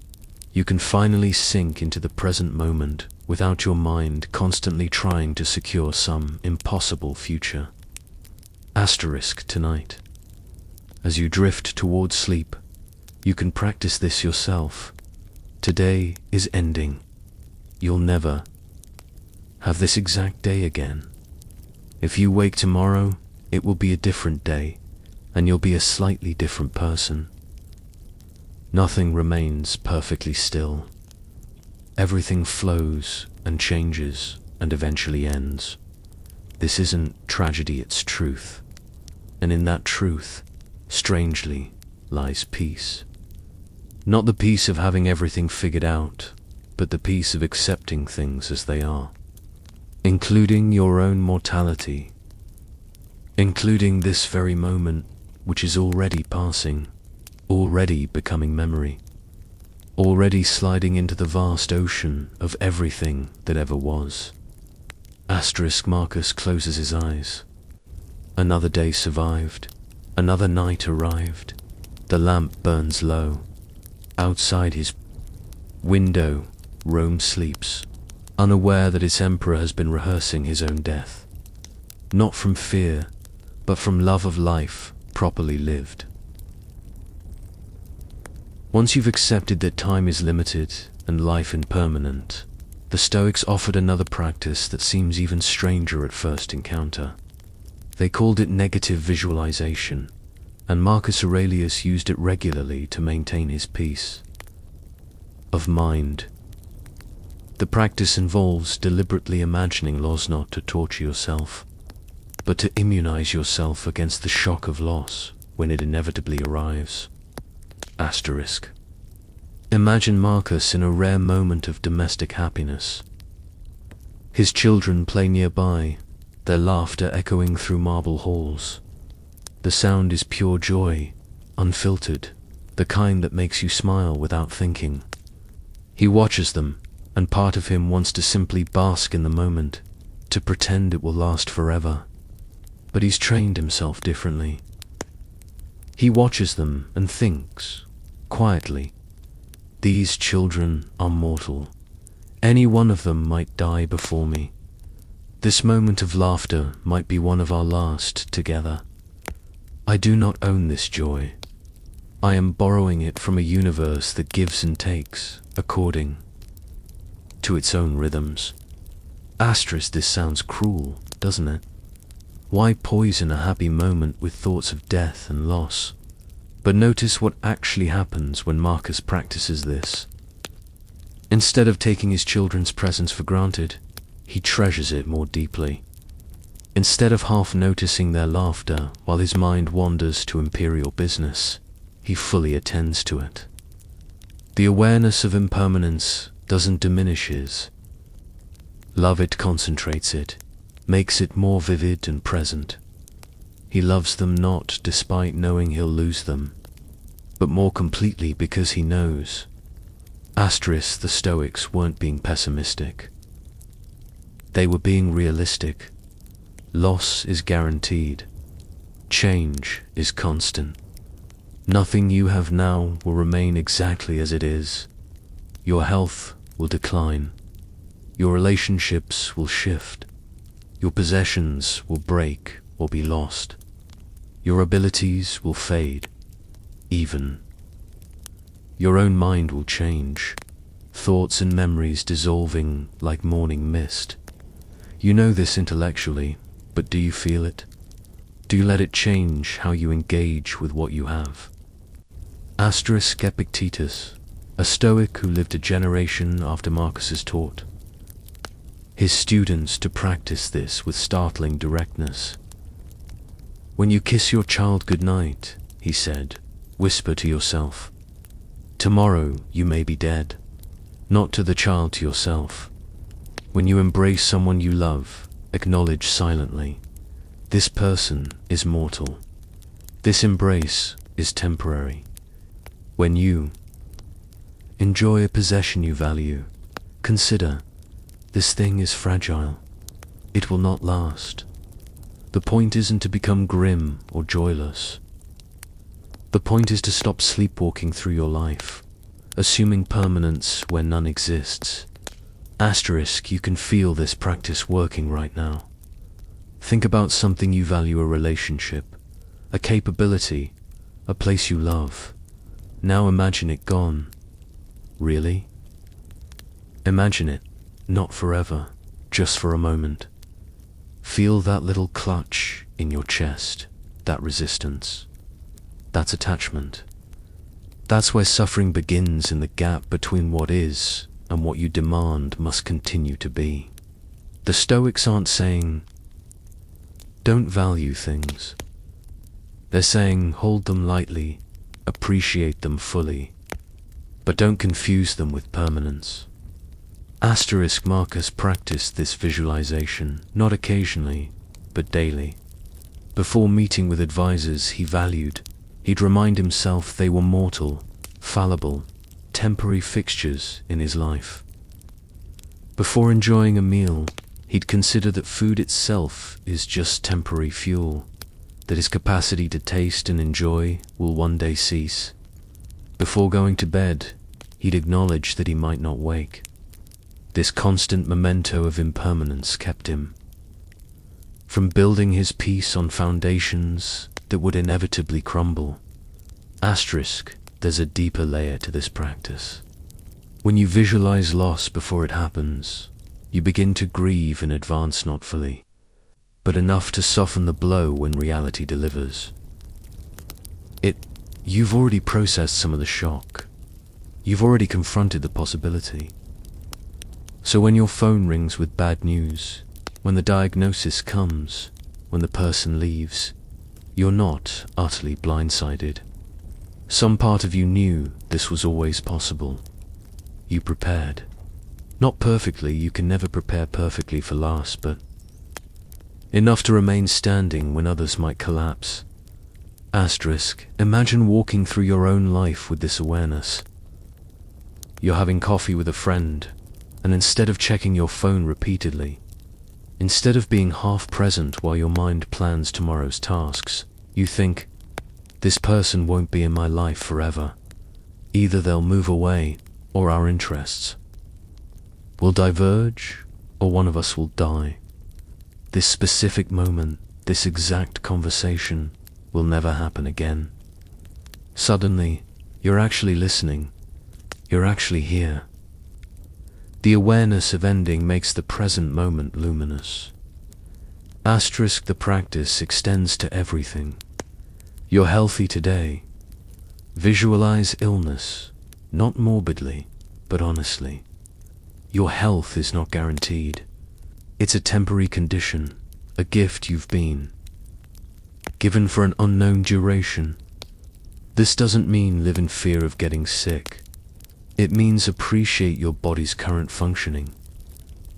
you can finally sink into the present moment without your mind constantly trying to secure some impossible future. Asterisk, tonight, as you drift towards sleep, you can practice this yourself. Today is ending. You'll never have this exact day again. If you wake tomorrow, it will be a different day, and you'll be a slightly different person. Nothing remains perfectly still. Everything flows and changes and eventually ends. This isn't tragedy, it's truth. And in that truth, strangely, lies peace. Not the peace of having everything figured out, but the peace of accepting things as they are. Including your own mortality. Including this very moment, which is already passing, already becoming memory, already sliding into the vast ocean of everything that ever was. Asterisk, Marcus closes his eyes. Another day survived. Another night arrived. The lamp burns low. Outside his window, Rome sleeps, unaware that its emperor has been rehearsing his own death. not from fear, but from love of life properly lived. Once you've accepted that time is limited and life impermanent, the Stoics offered another practice that seems even stranger at first encounter. They called it negative visualization, and Marcus Aurelius used it regularly to maintain his peace of mind. The practice involves deliberately imagining loss, not to torture yourself, but to immunize yourself against the shock of loss when it inevitably arrives. Asterisk. Imagine Marcus in a rare moment of domestic happiness. His children play nearby, their laughter echoing through marble halls. The sound is pure joy, unfiltered, the kind that makes you smile without thinking. He watches them, and part of him wants to simply bask in the moment, to pretend it will last forever. But he's trained himself differently. He watches them and thinks, quietly, these children are mortal. Any one of them might die before me. This moment of laughter might be one of our last together. I do not own this joy. I am borrowing it from a universe that gives and takes according to its own rhythms. Asterisk, this sounds cruel, doesn't it? Why poison a happy moment with thoughts of death and loss? But notice what actually happens when Marcus practices this. Instead of taking his children's presence for granted, he treasures it more deeply. Instead of half noticing their laughter while his mind wanders to imperial business, he fully attends to it. The awareness of impermanence doesn't diminish his love, it concentrates it, makes it more vivid and present. He loves them not despite knowing he'll lose them, but more completely because he knows. Asterisk, the Stoics weren't being pessimistic. They were being realistic. Loss is guaranteed. Change is constant. Nothing you have now will remain exactly as it is. Your health will decline. Your relationships will shift. Your possessions will break or be lost. Your abilities will fade. Even your own mind will change, thoughts and memories dissolving like morning mist. You know this intellectually, but do you feel it? Do you let it change how you engage with what you have? Asterisk, Epictetus, a Stoic who lived a generation after Marcus's taught his students to practice this with startling directness. When you kiss your child goodnight, he said, whisper to yourself, tomorrow you may be dead. Not to the child, to yourself. When you embrace someone you love, acknowledge silently, this person is mortal. This embrace is temporary. When you enjoy a possession you value, consider, this thing is fragile. It will not last. The point isn't to become grim or joyless. The point is to stop sleepwalking through your life, assuming permanence where none exists. Asterisk, you can feel this practice working right now. Think about something you value, a relationship, a capability, a place you love. Now imagine it gone. Really? Imagine it, not forever, just for a moment. Feel that little clutch in your chest, that resistance. That's attachment. That's where suffering begins, in the gap between what is and what you demand must continue to be. The Stoics aren't saying, don't value things. They're saying, hold them lightly, appreciate them fully, but don't confuse them with permanence. Asterisk, Marcus practiced this visualization, not occasionally, but daily. Before meeting with advisors he'd remind himself they were mortal, fallible, temporary fixtures in his life. Before enjoying a meal, he'd consider that food itself is just temporary fuel, that his capacity to taste and enjoy will one day cease. Before going to bed, he'd acknowledge that he might not wake. This constant memento of impermanence kept him from building his peace on foundations that would inevitably crumble. Asterisk, there's a deeper layer to this practice. When you visualize loss before it happens, you begin to grieve in advance, not fully, but enough to soften the blow when reality delivers. You've already processed some of the shock. You've already confronted the possibility. So when your phone rings with bad news, when the diagnosis comes, when the person leaves, you're not utterly blindsided. Some part of you knew this was always possible. You prepared. Not perfectly, you can never prepare perfectly for loss, but enough to remain standing when others might collapse. Asterisk, imagine walking through your own life with this awareness. You're having coffee with a friend, and instead of checking your phone repeatedly, instead of being half present while your mind plans tomorrow's tasks, you think, this person won't be in my life forever. Either they'll move away, or our interests will diverge, or one of us will die. This specific moment, this exact conversation, will never happen again. Suddenly, you're actually listening. You're actually here. The awareness of ending makes the present moment luminous. Asterisk, the practice extends to everything. You're healthy today. Visualize illness, not morbidly, but honestly. Your health is not guaranteed. It's a temporary condition, a gift you've been given for an unknown duration. This doesn't mean live in fear of getting sick. It means appreciate your body's current functioning.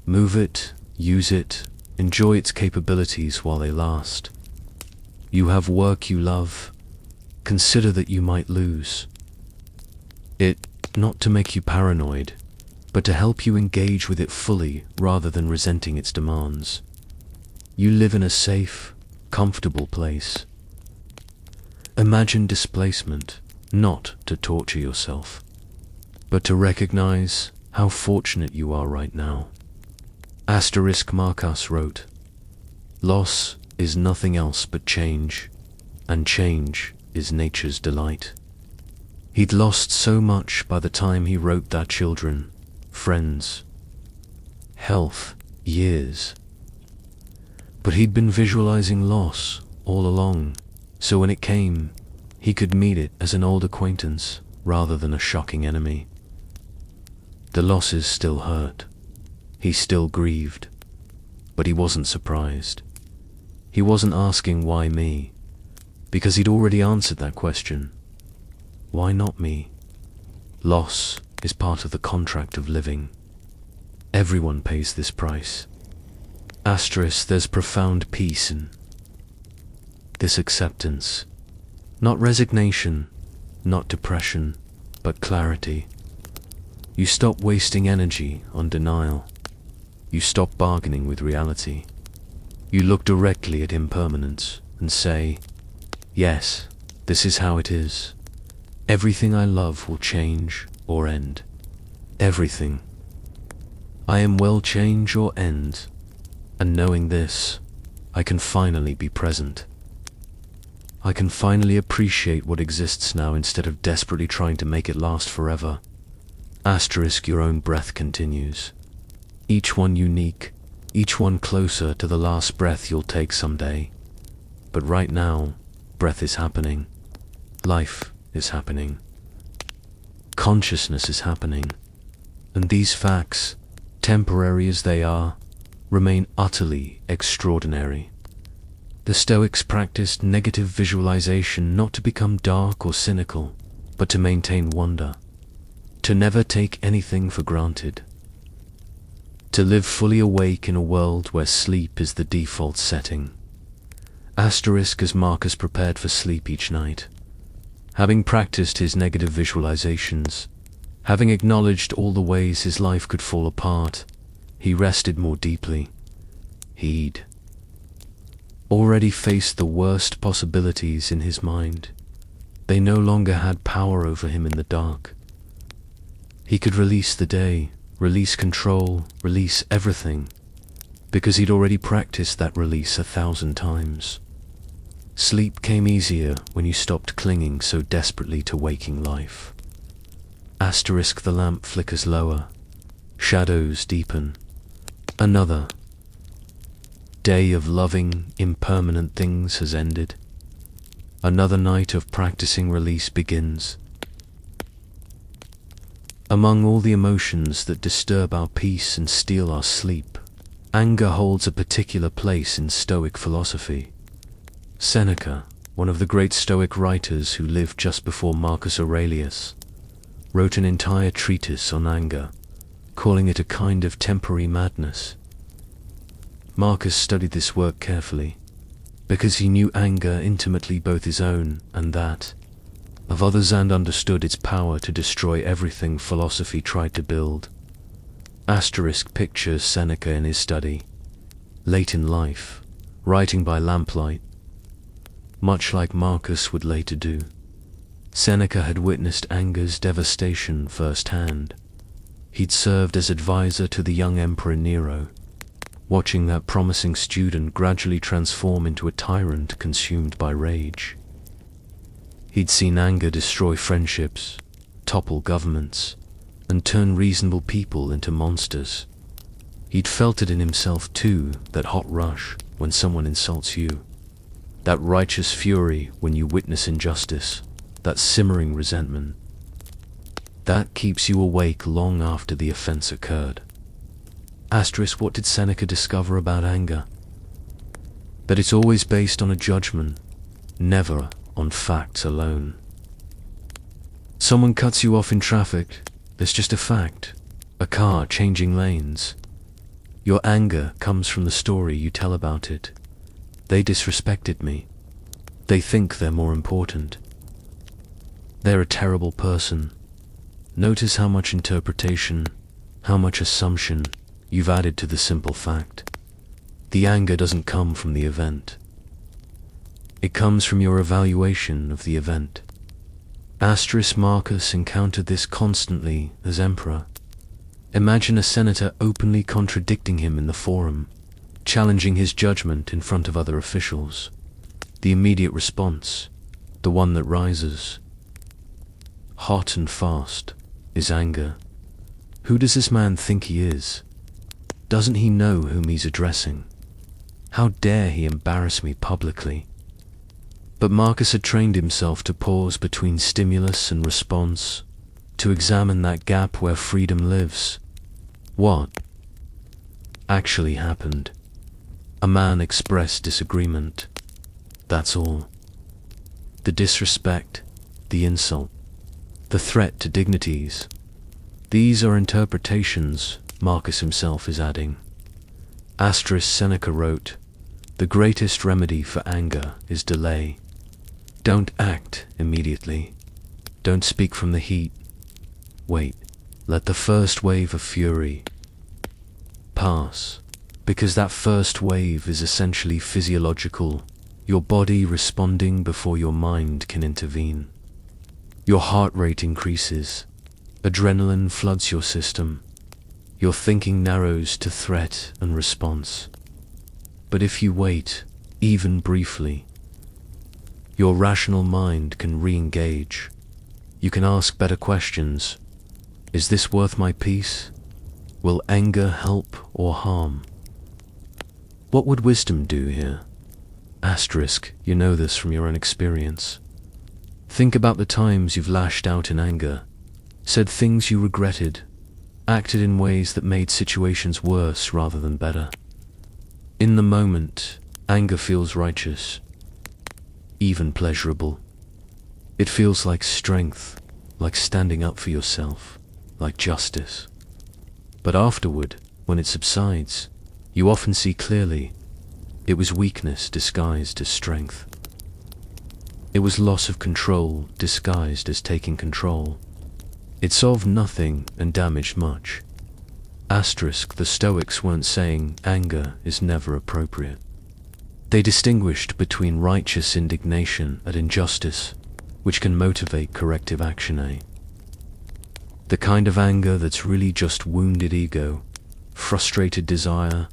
Move it, use it, enjoy its capabilities while they last. You have work you love. Consider that you might lose it, not to make you paranoid, but to help you engage with it fully rather than resenting its demands. You live in a safe, comfortable place. Imagine displacement, not to torture yourself, but to recognize how fortunate you are right now. Asterisk, Marcus wrote, loss is nothing else but change, and change is nature's delight. He'd lost so much by the time he wrote that: children, friends, health, years. But he'd been visualizing loss all along, so when it came, he could meet it as an old acquaintance rather than a shocking enemy. The losses still hurt. He still grieved, but he wasn't surprised. He wasn't asking why me, because he'd already answered that question. Why not me? Loss is part of the contract of living. Everyone pays this price. Asterisk, there's profound peace in this acceptance. Not resignation, not depression, but clarity. You stop wasting energy on denial. You stop bargaining with reality. You look directly at impermanence and say, yes, this is how it is. Everything I love will change or end. Everything. I am will change or end. And knowing this, I can finally be present. I can finally appreciate what exists now instead of desperately trying to make it last forever. Asterisk, your own breath continues. Each one unique, each one closer to the last breath you'll take someday. But right now, breath is happening. Life is happening. Consciousness is happening. And these facts, temporary as they are, remain utterly extraordinary. The Stoics practiced negative visualization not to become dark or cynical, but to maintain wonder, to never take anything for granted, to live fully awake in a world where sleep is the default setting. Asterisk, as Marcus prepared for sleep each night, having practiced his negative visualizations, having acknowledged all the ways his life could fall apart, he rested more deeply. He'd already faced the worst possibilities in his mind. They no longer had power over him in the dark. He could release the day, release control, release everything. because he'd already practiced that release 1,000 times. Sleep came easier when you stopped clinging so desperately to waking life. Asterisk, the lamp flickers lower. Shadows deepen. Another day of loving, impermanent things has ended. Another night of practicing release begins. Among all the emotions that disturb our peace and steal our sleep, anger holds a particular place in Stoic philosophy. Seneca, one of the great Stoic writers who lived just before Marcus Aurelius, wrote an entire treatise on anger, calling it a kind of temporary madness. Marcus studied this work carefully, because he knew anger intimately, both his own and that of others, and understood its power to destroy everything philosophy tried to build. Asterisk pictures Seneca in his study, late in life, writing by lamplight, much like Marcus would later do. Seneca had witnessed anger's devastation firsthand. He'd served as advisor to the young Emperor Nero, watching that promising student gradually transform into a tyrant consumed by rage. He'd seen anger destroy friendships, topple governments, and turn reasonable people into monsters. He'd felt it in himself too, that hot rush when someone insults you, that righteous fury when you witness injustice, that simmering resentment. That keeps you awake long after the offense occurred. Asterisk, what did Seneca discover about anger? That it's always based on a judgment, never on facts alone. Someone cuts you off in traffic, there's just a fact, a car changing lanes. Your anger comes from the story you tell about it. They disrespected me. They think they're more important. They're a terrible person. Notice how much interpretation, how much assumption you've added to the simple fact. The anger doesn't come from the event. It comes from your evaluation of the event. Asterisk, Marcus encountered this constantly as emperor. Imagine a senator openly contradicting him in the forum, challenging his judgment in front of other officials. The immediate response, the one that rises, hot and fast, is anger. Who does this man think he is? Doesn't he know whom he's addressing? How dare he embarrass me publicly? But Marcus had trained himself to pause between stimulus and response, to examine that gap where freedom lives. What actually happened? A man expressed disagreement. That's all. The disrespect, the insult, the threat to dignities. These are interpretations, Marcus himself is adding. Asterisk, Seneca wrote, the greatest remedy for anger is delay. Don't act immediately. Don't speak from the heat. Wait, let the first wave of fury pass, because that first wave is essentially physiological, your body responding before your mind can intervene. Your heart rate increases, adrenaline floods your system, your thinking narrows to threat and response. But if you wait, even briefly, your rational mind can re-engage. You can ask better questions. Is this worth my peace? Will anger help or harm? What would wisdom do here? Asterisk, you know this from your own experience. Think about the times you've lashed out in anger, said things you regretted, acted in ways that made situations worse rather than better. In the moment, anger feels righteous, even pleasurable. It feels like strength, like standing up for yourself, like justice. But afterward, when it subsides, you often see clearly it was weakness disguised as strength. It was loss of control disguised as taking control. It solved nothing and damaged much. Asterisk, the Stoics weren't saying anger is never appropriate. They distinguished between righteous indignation at injustice, which can motivate corrective action, the kind of anger that's really just wounded ego, frustrated desire,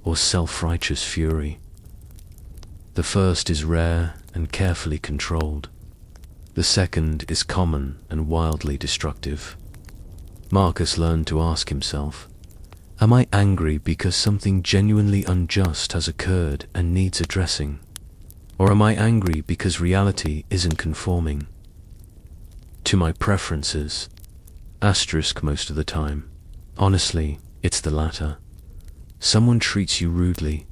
or self-righteous fury. The first is rare and carefully controlled. The second is common and wildly destructive. Marcus learned to ask himself, am I angry because something genuinely unjust has occurred and needs addressing? Or am I angry because reality isn't conforming to my preferences? Asterisk most of the time. Honestly, it's the latter. Someone treats you rudely.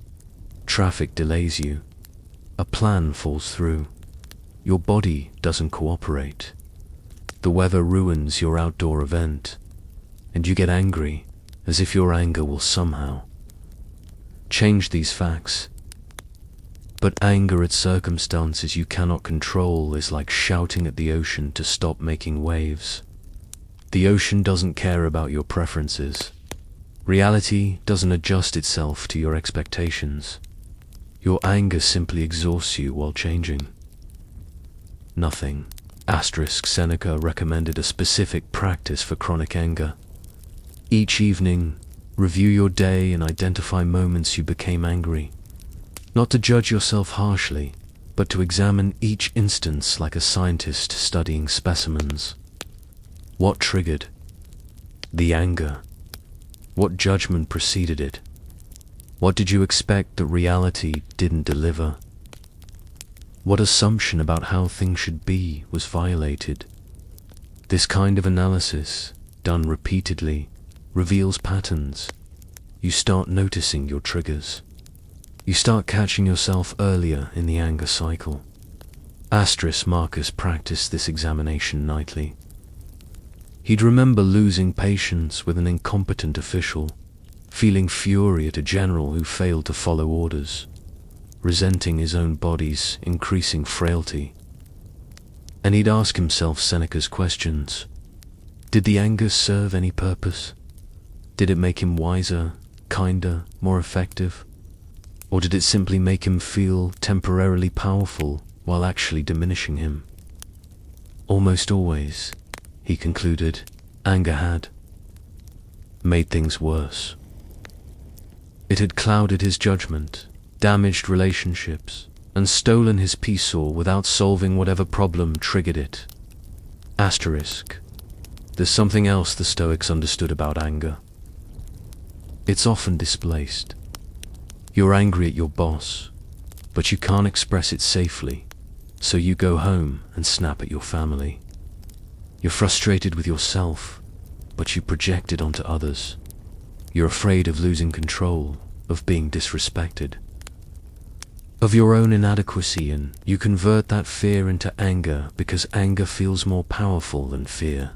Traffic delays you. A plan falls through. Your body doesn't cooperate. The weather ruins your outdoor event. And you get angry, as if your anger will somehow change these facts. But anger at circumstances you cannot control is like shouting at the ocean to stop making waves. The ocean doesn't care about your preferences. Reality doesn't adjust itself to your expectations. Your anger simply exhausts you while changing nothing. Asterisk Seneca recommended a specific practice for chronic anger. Each evening, review your day and identify moments you became angry. Not to judge yourself harshly, but to examine each instance like a scientist studying specimens. What triggered the anger? What judgment preceded it? What did you expect that reality didn't deliver? What assumption about how things should be was violated? This kind of analysis, done repeatedly, reveals patterns. You start noticing your triggers. You start catching yourself earlier in the anger cycle. Asterisk Marcus practiced this examination nightly. He'd remember losing patience with an incompetent official, feeling fury at a general who failed to follow orders, resenting his own body's increasing frailty. And he'd ask himself Seneca's questions. Did the anger serve any purpose? Did it make him wiser, kinder, more effective? Or did it simply make him feel temporarily powerful while actually diminishing him? Almost always, he concluded, anger had made things worse. It had clouded his judgment, damaged relationships, and stolen his peace all without solving whatever problem triggered it. Asterisk. There's something else the Stoics understood about anger. It's often displaced. You're angry at your boss, but you can't express it safely, so you go home and snap at your family. You're frustrated with yourself, but you project it onto others. You're afraid of losing control, of being disrespected, of your own inadequacy, and you convert that fear into anger because anger feels more powerful than fear.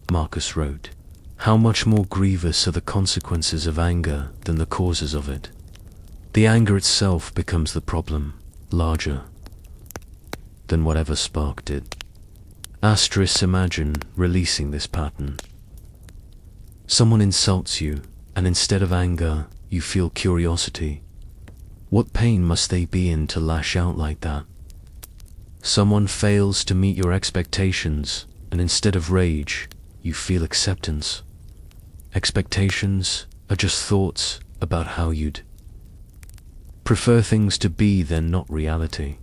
Marcus wrote, how much more grievous are the consequences of anger than the causes of it? The anger itself becomes the problem, larger than whatever sparked it. Asterisk imagine releasing this pattern. Someone insults you, and instead of anger, you feel curiosity. What pain must they be in to lash out like that? Someone fails to meet your expectations, and instead of rage, you feel acceptance. Expectations are just thoughts about how you'd prefer things to be than not reality.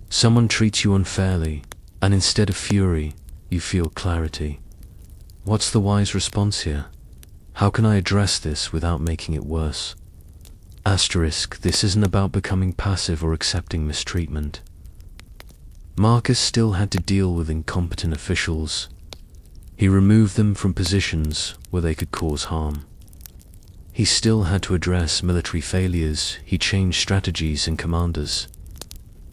Someone treats you unfairly, and instead of fury, you feel clarity. What's the wise response here? How can I address this without making it worse? Asterisk, this isn't about becoming passive or accepting mistreatment. Marcus still had to deal with incompetent officials. He removed them from positions where they could cause harm. He still had to address military failures. He changed strategies and commanders.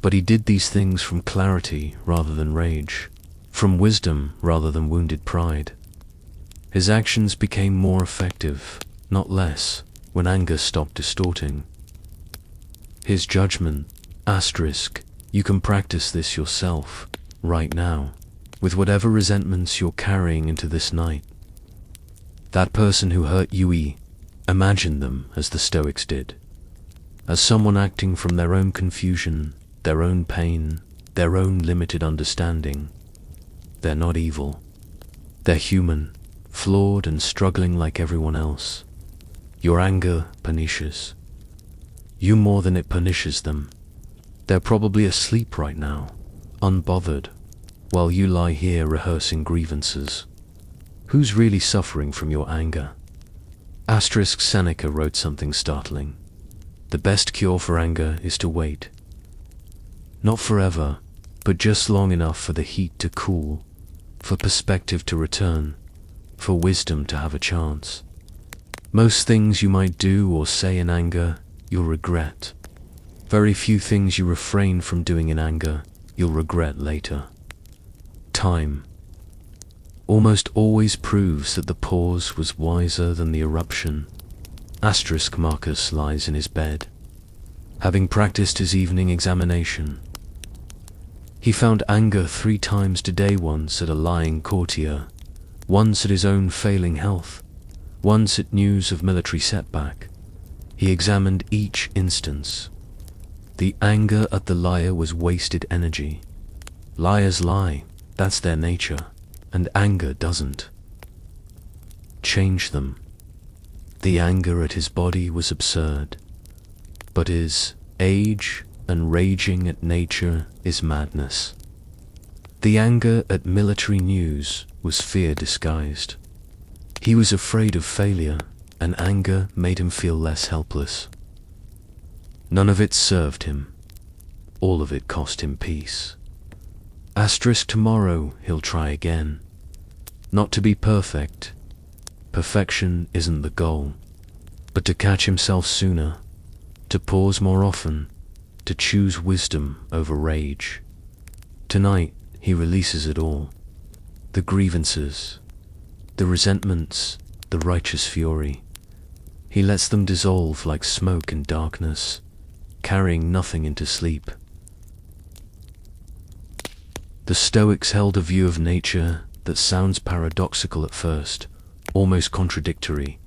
But he did these things from clarity rather than rage, from wisdom rather than wounded pride. His actions became more effective, not less, when anger stopped distorting his judgment. Asterisk, you can practice this yourself, right now, with whatever resentments you're carrying into this night. That person who hurt you, imagine them as the Stoics did, as someone acting from their own confusion, their own pain, their own limited understanding. They're not evil. They're human, flawed and struggling like everyone else. Your anger, pernicious, you more than it punishes them. They're probably asleep right now, unbothered, while you lie here rehearsing grievances. Who's really suffering from your anger? Seneca wrote something startling. The best cure for anger is to wait. Not forever, but just long enough for the heat to cool, for perspective to return, for wisdom to have a chance. Most things you might do or say in anger, you'll regret. Very few things you refrain from doing in anger, you'll regret later. Time almost always proves that the pause was wiser than the eruption. Marcus lies in his bed, having practiced his evening examination. He found anger 3 times today, once at a lying courtier, once at his own failing health, once at news of military setback. He examined each instance. The anger at the liar was wasted energy. Liars lie, that's their nature, and anger doesn't change them. The anger at his body was absurd, but his age and raging at nature is madness. The anger at military news was fear disguised. He was afraid of failure, and anger made him feel less helpless. None of it served him. All of it cost him peace. Tomorrow he'll try again. Not to be perfect. Perfection isn't the goal, but to catch himself sooner, to pause more often, to choose wisdom over rage. Tonight he releases it all. The grievances, the resentments, the righteous fury. He lets them dissolve like smoke in darkness, carrying nothing into sleep. The Stoics held a view of nature that sounds paradoxical at first, almost contradictory.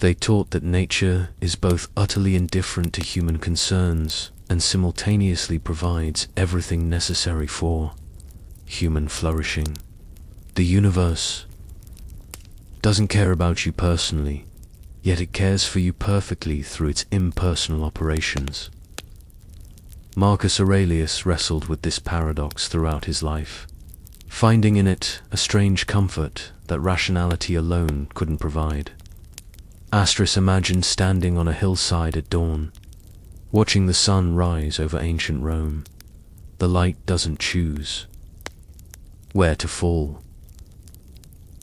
They taught that nature is both utterly indifferent to human concerns and simultaneously provides everything necessary for human flourishing. The universe doesn't care about you personally, yet it cares for you perfectly through its impersonal operations. Marcus Aurelius wrestled with this paradox throughout his life, finding in it a strange comfort that rationality alone couldn't provide. Imagined standing on a hillside at dawn, watching the sun rise over ancient Rome. The light doesn't choose where to fall.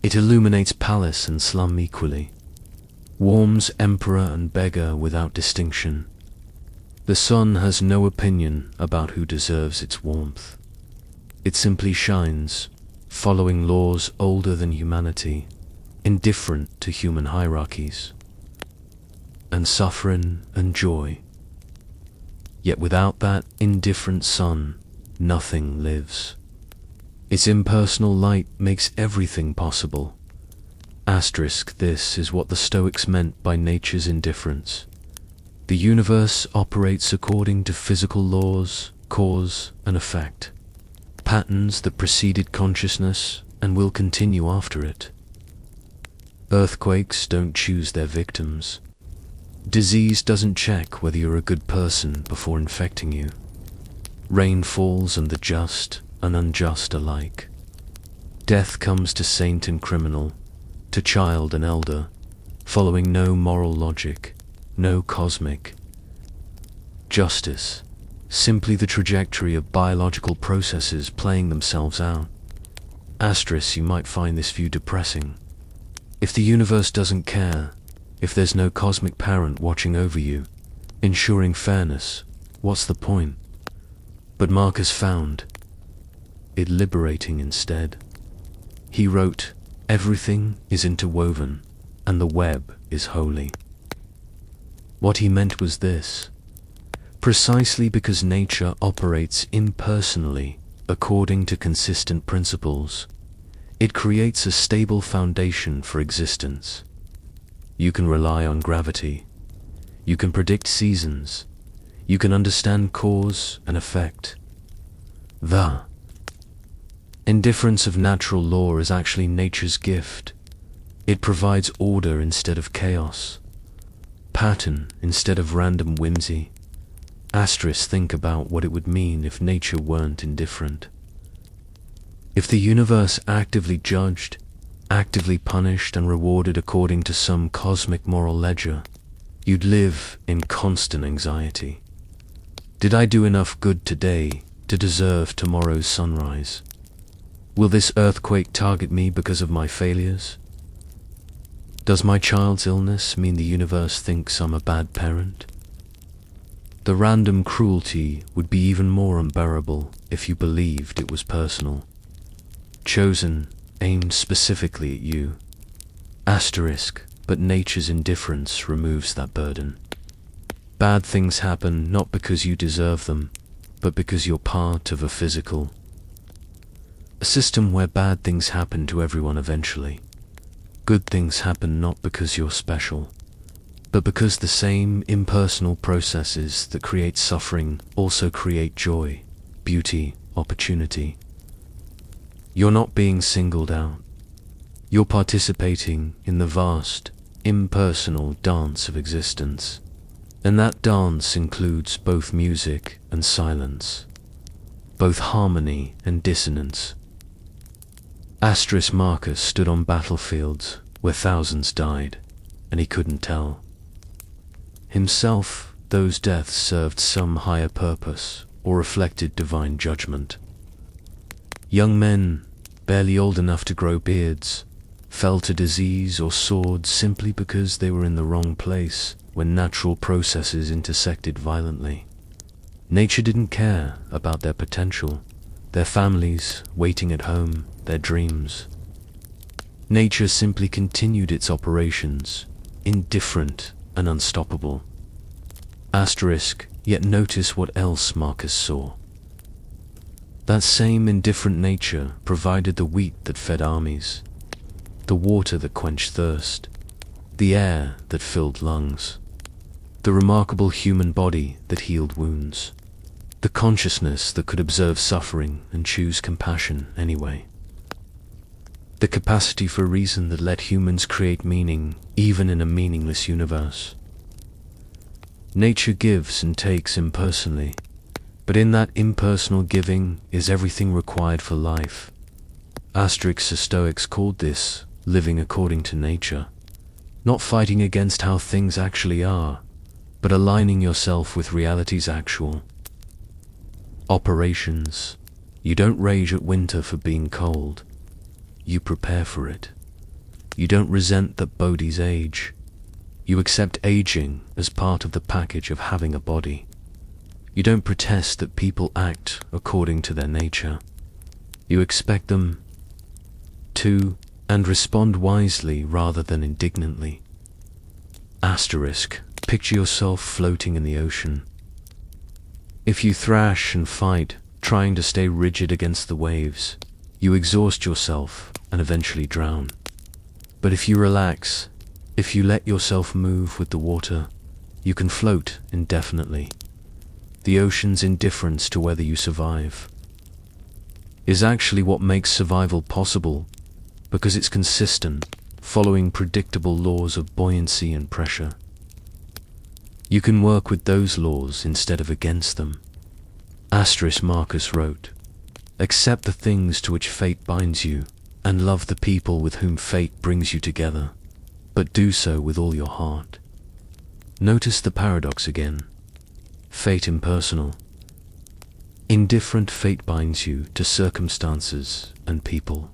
It illuminates palace and slum equally, warms emperor and beggar without distinction. The sun has no opinion about who deserves its warmth. It simply shines, following laws older than humanity, indifferent to human hierarchies, and suffering and joy. Yet without that indifferent sun, nothing lives. Its impersonal light makes everything possible. This is what the Stoics meant by nature's indifference. The universe operates according to physical laws, cause and effect, patterns that preceded consciousness and will continue after it. Earthquakes don't choose their victims. Disease doesn't check whether you're a good person before infecting you. Rain falls on the just and unjust alike. Death comes to saint and criminal, to child and elder, following no moral logic, no cosmic justice, simply the trajectory of biological processes playing themselves out. You might find this view depressing. If the universe doesn't care, if there's no cosmic parent watching over you, ensuring fairness, what's the point? But Marcus found it liberating instead. He wrote, "Everything is interwoven, and the web is holy." What he meant was this: precisely because nature operates impersonally according to consistent principles, it creates a stable foundation for existence. You can rely on gravity. You can predict seasons. You can understand cause and effect. The indifference of natural law is actually nature's gift. It provides order instead of chaos, pattern instead of random whimsy. Think about what it would mean if nature weren't indifferent. If the universe actively judged, actively punished and rewarded according to some cosmic moral ledger, you'd live in constant anxiety. Did I do enough good today to deserve tomorrow's sunrise? Will this earthquake target me because of my failures? Does my child's illness mean the universe thinks I'm a bad parent? The random cruelty would be even more unbearable if you believed it was personal, chosen, aimed specifically at you. But nature's indifference removes that burden. Bad things happen not because you deserve them, but because you're part of a system where bad things happen to everyone eventually. Good things happen not because you're special, but because the same impersonal processes that create suffering also create joy, beauty, opportunity. You're not being singled out. You're participating in the vast, impersonal dance of existence. And that dance includes both music and silence, both harmony and dissonance. Marcus stood on battlefields where thousands died, and he couldn't tell himself those deaths served some higher purpose or reflected divine judgment. Young men, barely old enough to grow beards, fell to disease or sword simply because they were in the wrong place when natural processes intersected violently. Nature didn't care about their potential, their families waiting at home, their dreams. Nature simply continued its operations, indifferent and unstoppable. Yet notice what else Marcus saw. That same indifferent nature provided the wheat that fed armies, the water that quenched thirst, the air that filled lungs, the remarkable human body that healed wounds, the consciousness that could observe suffering and choose compassion anyway. The capacity for reason that let humans create meaning even in a meaningless universe. Nature gives and takes impersonally, but in that impersonal giving is everything required for life. The Stoics called this living according to nature, not fighting against how things actually are, but aligning yourself with reality's actual operations. You don't rage at winter for being cold. You prepare for it. You don't resent that bodies age. You accept aging as part of the package of having a body. You don't protest that people act according to their nature. You expect them to and respond wisely rather than indignantly. Picture yourself floating in the ocean. If you thrash and fight, trying to stay rigid against the waves, you exhaust yourself and eventually drown. But if you relax, if you let yourself move with the water, you can float indefinitely. The ocean's indifference to whether you survive is actually what makes survival possible, because it's consistent, following predictable laws of buoyancy and pressure. You can work with those laws instead of against them. Marcus wrote, "Accept the things to which fate binds you, and love the people with whom fate brings you together, but do so with all your heart." Notice the paradox again. Fate impersonal. Indifferent fate binds you to circumstances and people.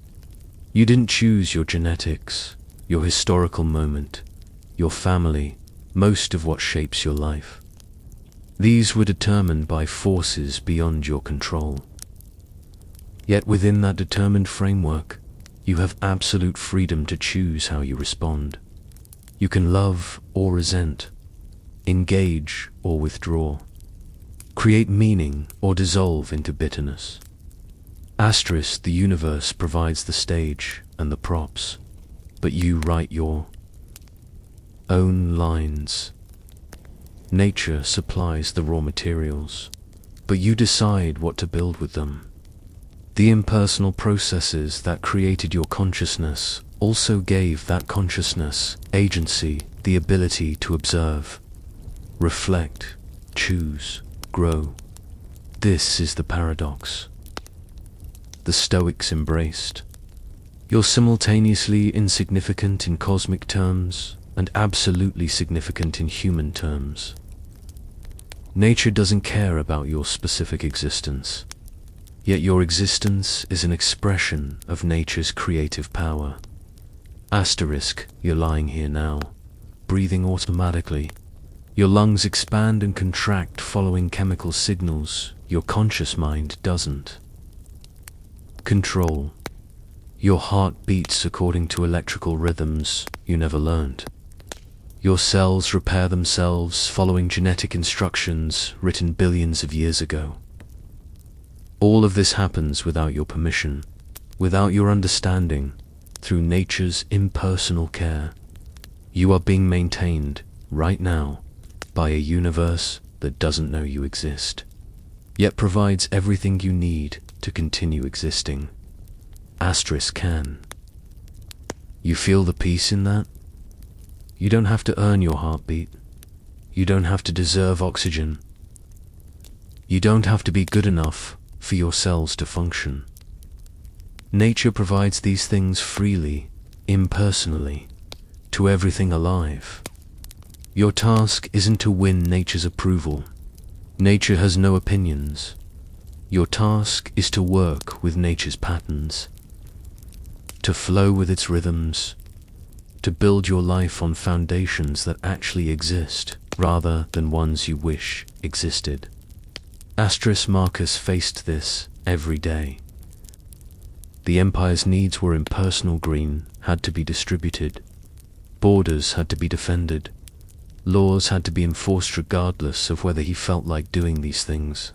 You didn't choose your genetics, your historical moment, your family, most of what shapes your life. These were determined by forces beyond your control. Yet within that determined framework, you have absolute freedom to choose how you respond. You can love or resent, engage or withdraw, create meaning or dissolve into bitterness. The universe provides the stage and the props, but you write your own lines. Nature supplies the raw materials, but you decide what to build with them. The impersonal processes that created your consciousness also gave that consciousness, agency, the ability to observe, reflect, choose, grow. This is the paradox the Stoics embraced. You're simultaneously insignificant in cosmic terms and absolutely significant in human terms. Nature doesn't care about your specific existence, yet your existence is an expression of nature's creative power. Asterisk, you're lying here now, breathing automatically. Your lungs expand and contract following chemical signals your conscious mind doesn't. Control. Your heart beats according to electrical rhythms you never learned. Your cells repair themselves following genetic instructions written billions of years ago. All of this happens without your permission, without your understanding, through nature's impersonal care. You are being maintained, right now, by a universe that doesn't know you exist, yet provides everything you need to continue existing. Asterisk can. You feel the peace in that? You don't have to earn your heartbeat. You don't have to deserve oxygen. You don't have to be good enough for your cells to function. Nature provides these things freely, impersonally, to everything alive. Your task isn't to win nature's approval. Nature has no opinions. Your task is to work with nature's patterns, to flow with its rhythms, to build your life on foundations that actually exist, rather than ones you wish existed. Asterisk Marcus faced this every day. The empire's needs were impersonal. Green had to be distributed. Borders had to be defended. Laws had to be enforced regardless of whether he felt like doing these things.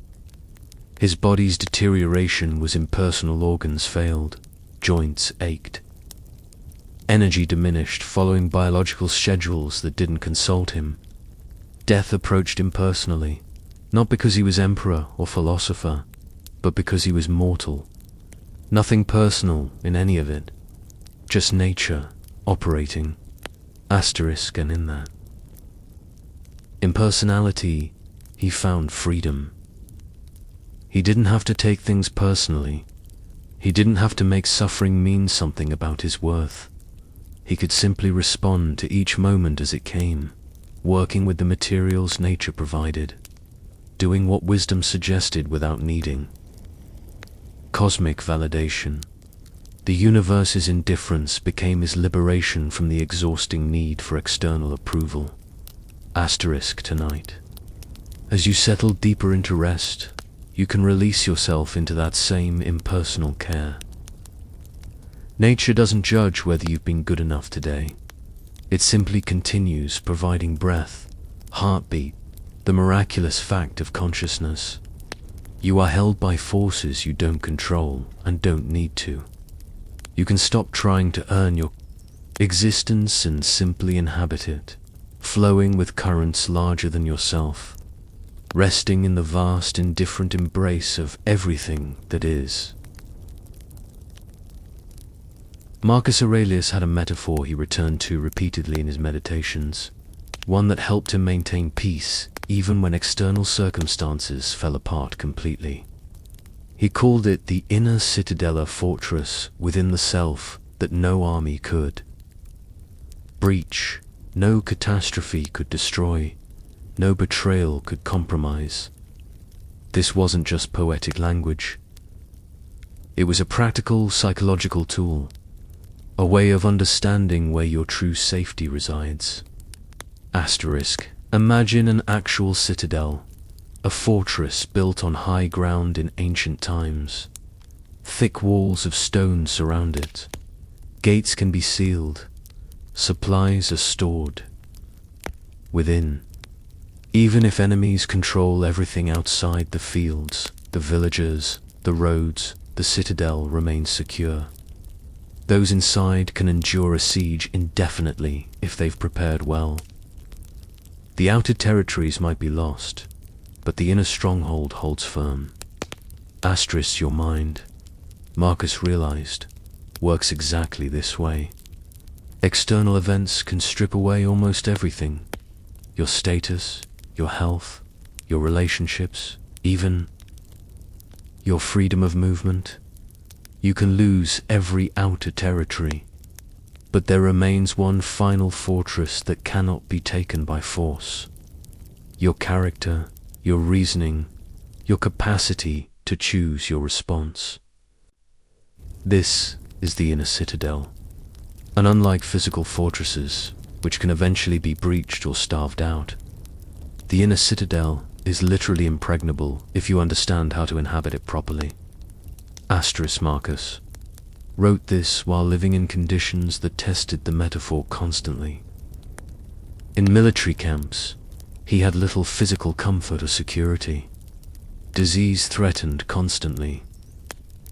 His body's deterioration was impersonal. Organs failed. Joints ached. Energy diminished following biological schedules that didn't consult him. Death approached impersonally, not because he was emperor or philosopher, but because he was mortal. Nothing personal in any of it, just nature operating. Asterisk, and in that impersonality, he found freedom. He didn't have to take things personally. He didn't have to make suffering mean something about his worth. He could simply respond to each moment as it came, working with the materials nature provided, doing what wisdom suggested without needing. Cosmic validation. The universe's indifference became his liberation from the exhausting need for external approval. Asterisk tonight. As you settle deeper into rest, you can release yourself into that same impersonal care. Nature doesn't judge whether you've been good enough today. It simply continues providing breath, heartbeat, the miraculous fact of consciousness. You are held by forces you don't control and don't need to. You can stop trying to earn your existence and simply inhabit it, flowing with currents larger than yourself, resting in the vast, indifferent embrace of everything that is. Marcus Aurelius had a metaphor he returned to repeatedly in his meditations, one that helped him maintain peace even when external circumstances fell apart completely. He called it the inner citadel, a fortress within the self that no army could breach, no catastrophe could destroy, no betrayal could compromise. This wasn't just poetic language. It was a practical psychological tool, a way of understanding where your true safety resides. Asterisk. Imagine an actual citadel, a fortress built on high ground in ancient times. Thick walls of stone surround it. Gates can be sealed. Supplies are stored within. Even if enemies control everything outside the fields, the villagers, the roads, the citadel remains secure. Those inside can endure a siege indefinitely if they've prepared well. The outer territories might be lost, but the inner stronghold holds firm. Asterisk, your mind, Marcus realized, works exactly this way. External events can strip away almost everything. Your status, your health, your relationships, even your freedom of movement. You can lose every outer territory, but there remains one final fortress that cannot be taken by force. Your character, your reasoning, your capacity to choose your response. This is the inner citadel, and unlike physical fortresses, which can eventually be breached or starved out, the inner citadel is literally impregnable if you understand how to inhabit it properly. Marcus wrote this while living in conditions that tested the metaphor constantly. In military camps, he had little physical comfort or security. Disease threatened constantly.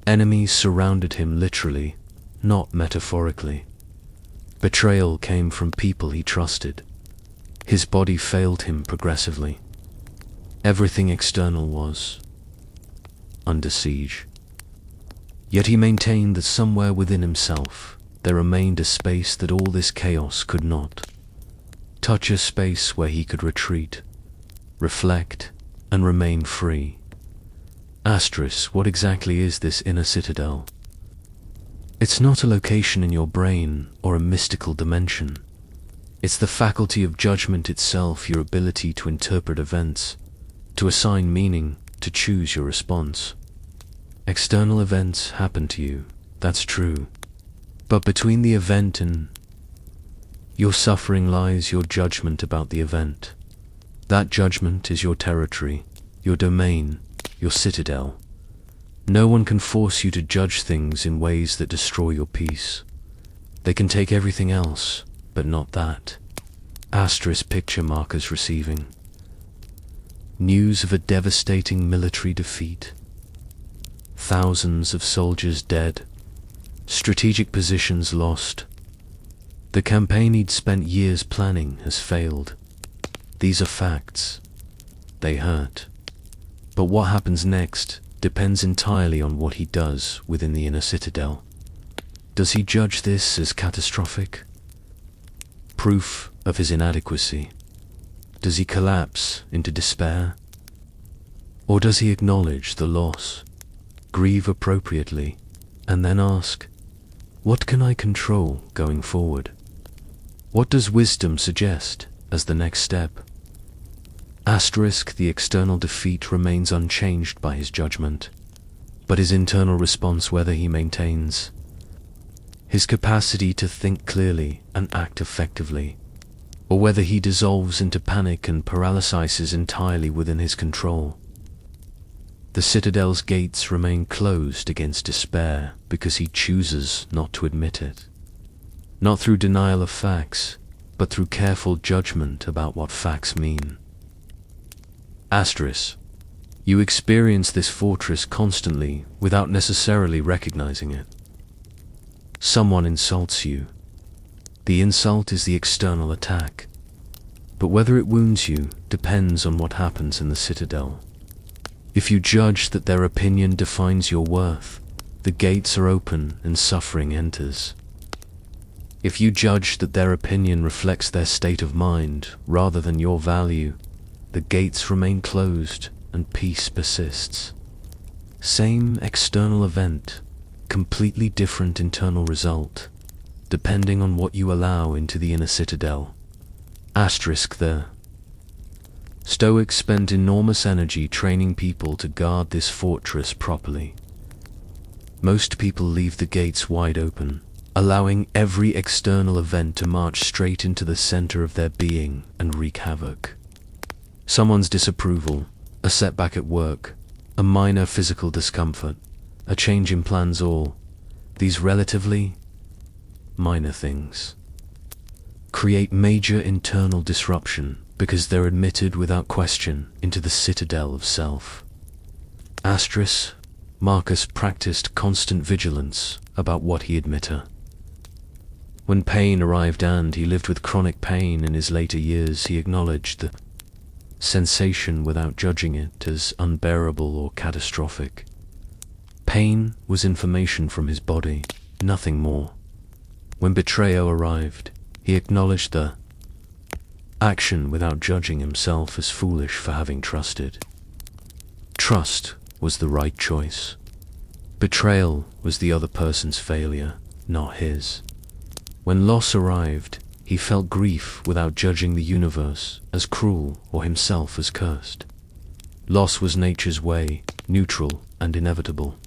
Enemies surrounded him literally, not metaphorically. Betrayal came from people he trusted. His body failed him progressively. Everything external was under siege. Yet he maintained that somewhere within himself there remained a space that all this chaos could not touch, a space where he could retreat, reflect, and remain free. What exactly is this inner citadel? It's not a location in your brain or a mystical dimension. It's the faculty of judgment itself, your ability to interpret events, to assign meaning, to choose your response. External events happen to you, that's true. But between the event and your suffering lies your judgment about the event. That judgment is your territory, your domain, your citadel. No one can force you to judge things in ways that destroy your peace. They can take everything else, but not that. Picture Marcus receiving news of a devastating military defeat. Thousands of soldiers dead. Strategic positions lost. The campaign he'd spent years planning has failed. These are facts. They hurt. But what happens next depends entirely on what he does within the inner citadel. Does he judge this as catastrophic? Proof of his inadequacy? Does he collapse into despair? Or does he acknowledge the loss, grieve appropriately, and then ask, what can I control going forward? What does wisdom suggest as the next step? The external defeat remains unchanged by his judgment, but his internal response, whether he maintains his capacity to think clearly and act effectively, or whether he dissolves into panic and paralysis, is entirely within his control. The citadel's gates remain closed against despair because he chooses not to admit it. Not through denial of facts, but through careful judgment about what facts mean. You experience this fortress constantly without necessarily recognizing it. Someone insults you. The insult is the external attack, but whether it wounds you depends on what happens in the citadel. If you judge that their opinion defines your worth, the gates are open and suffering enters. If you judge that their opinion reflects their state of mind rather than your value, the gates remain closed and peace persists. Same external event, completely different internal result, depending on what you allow into the inner citadel. The Stoics spent enormous energy training people to guard this fortress properly. Most people leave the gates wide open, allowing every external event to march straight into the center of their being and wreak havoc. Someone's disapproval, a setback at work, a minor physical discomfort, a change in plans, all these relatively minor things create major internal disruption because they're admitted without question into the citadel of self. Marcus practiced constant vigilance about what he admitted. When pain arrived, and he lived with chronic pain in his later years, he acknowledged the sensation without judging it as unbearable or catastrophic. Pain was information from his body, nothing more. When betrayal arrived, he acknowledged the action without judging himself as foolish for having trusted. Trust was the right choice. Betrayal was the other person's failure, not his. When loss arrived, he felt grief without judging the universe as cruel or himself as cursed. Loss was nature's way, neutral and inevitable.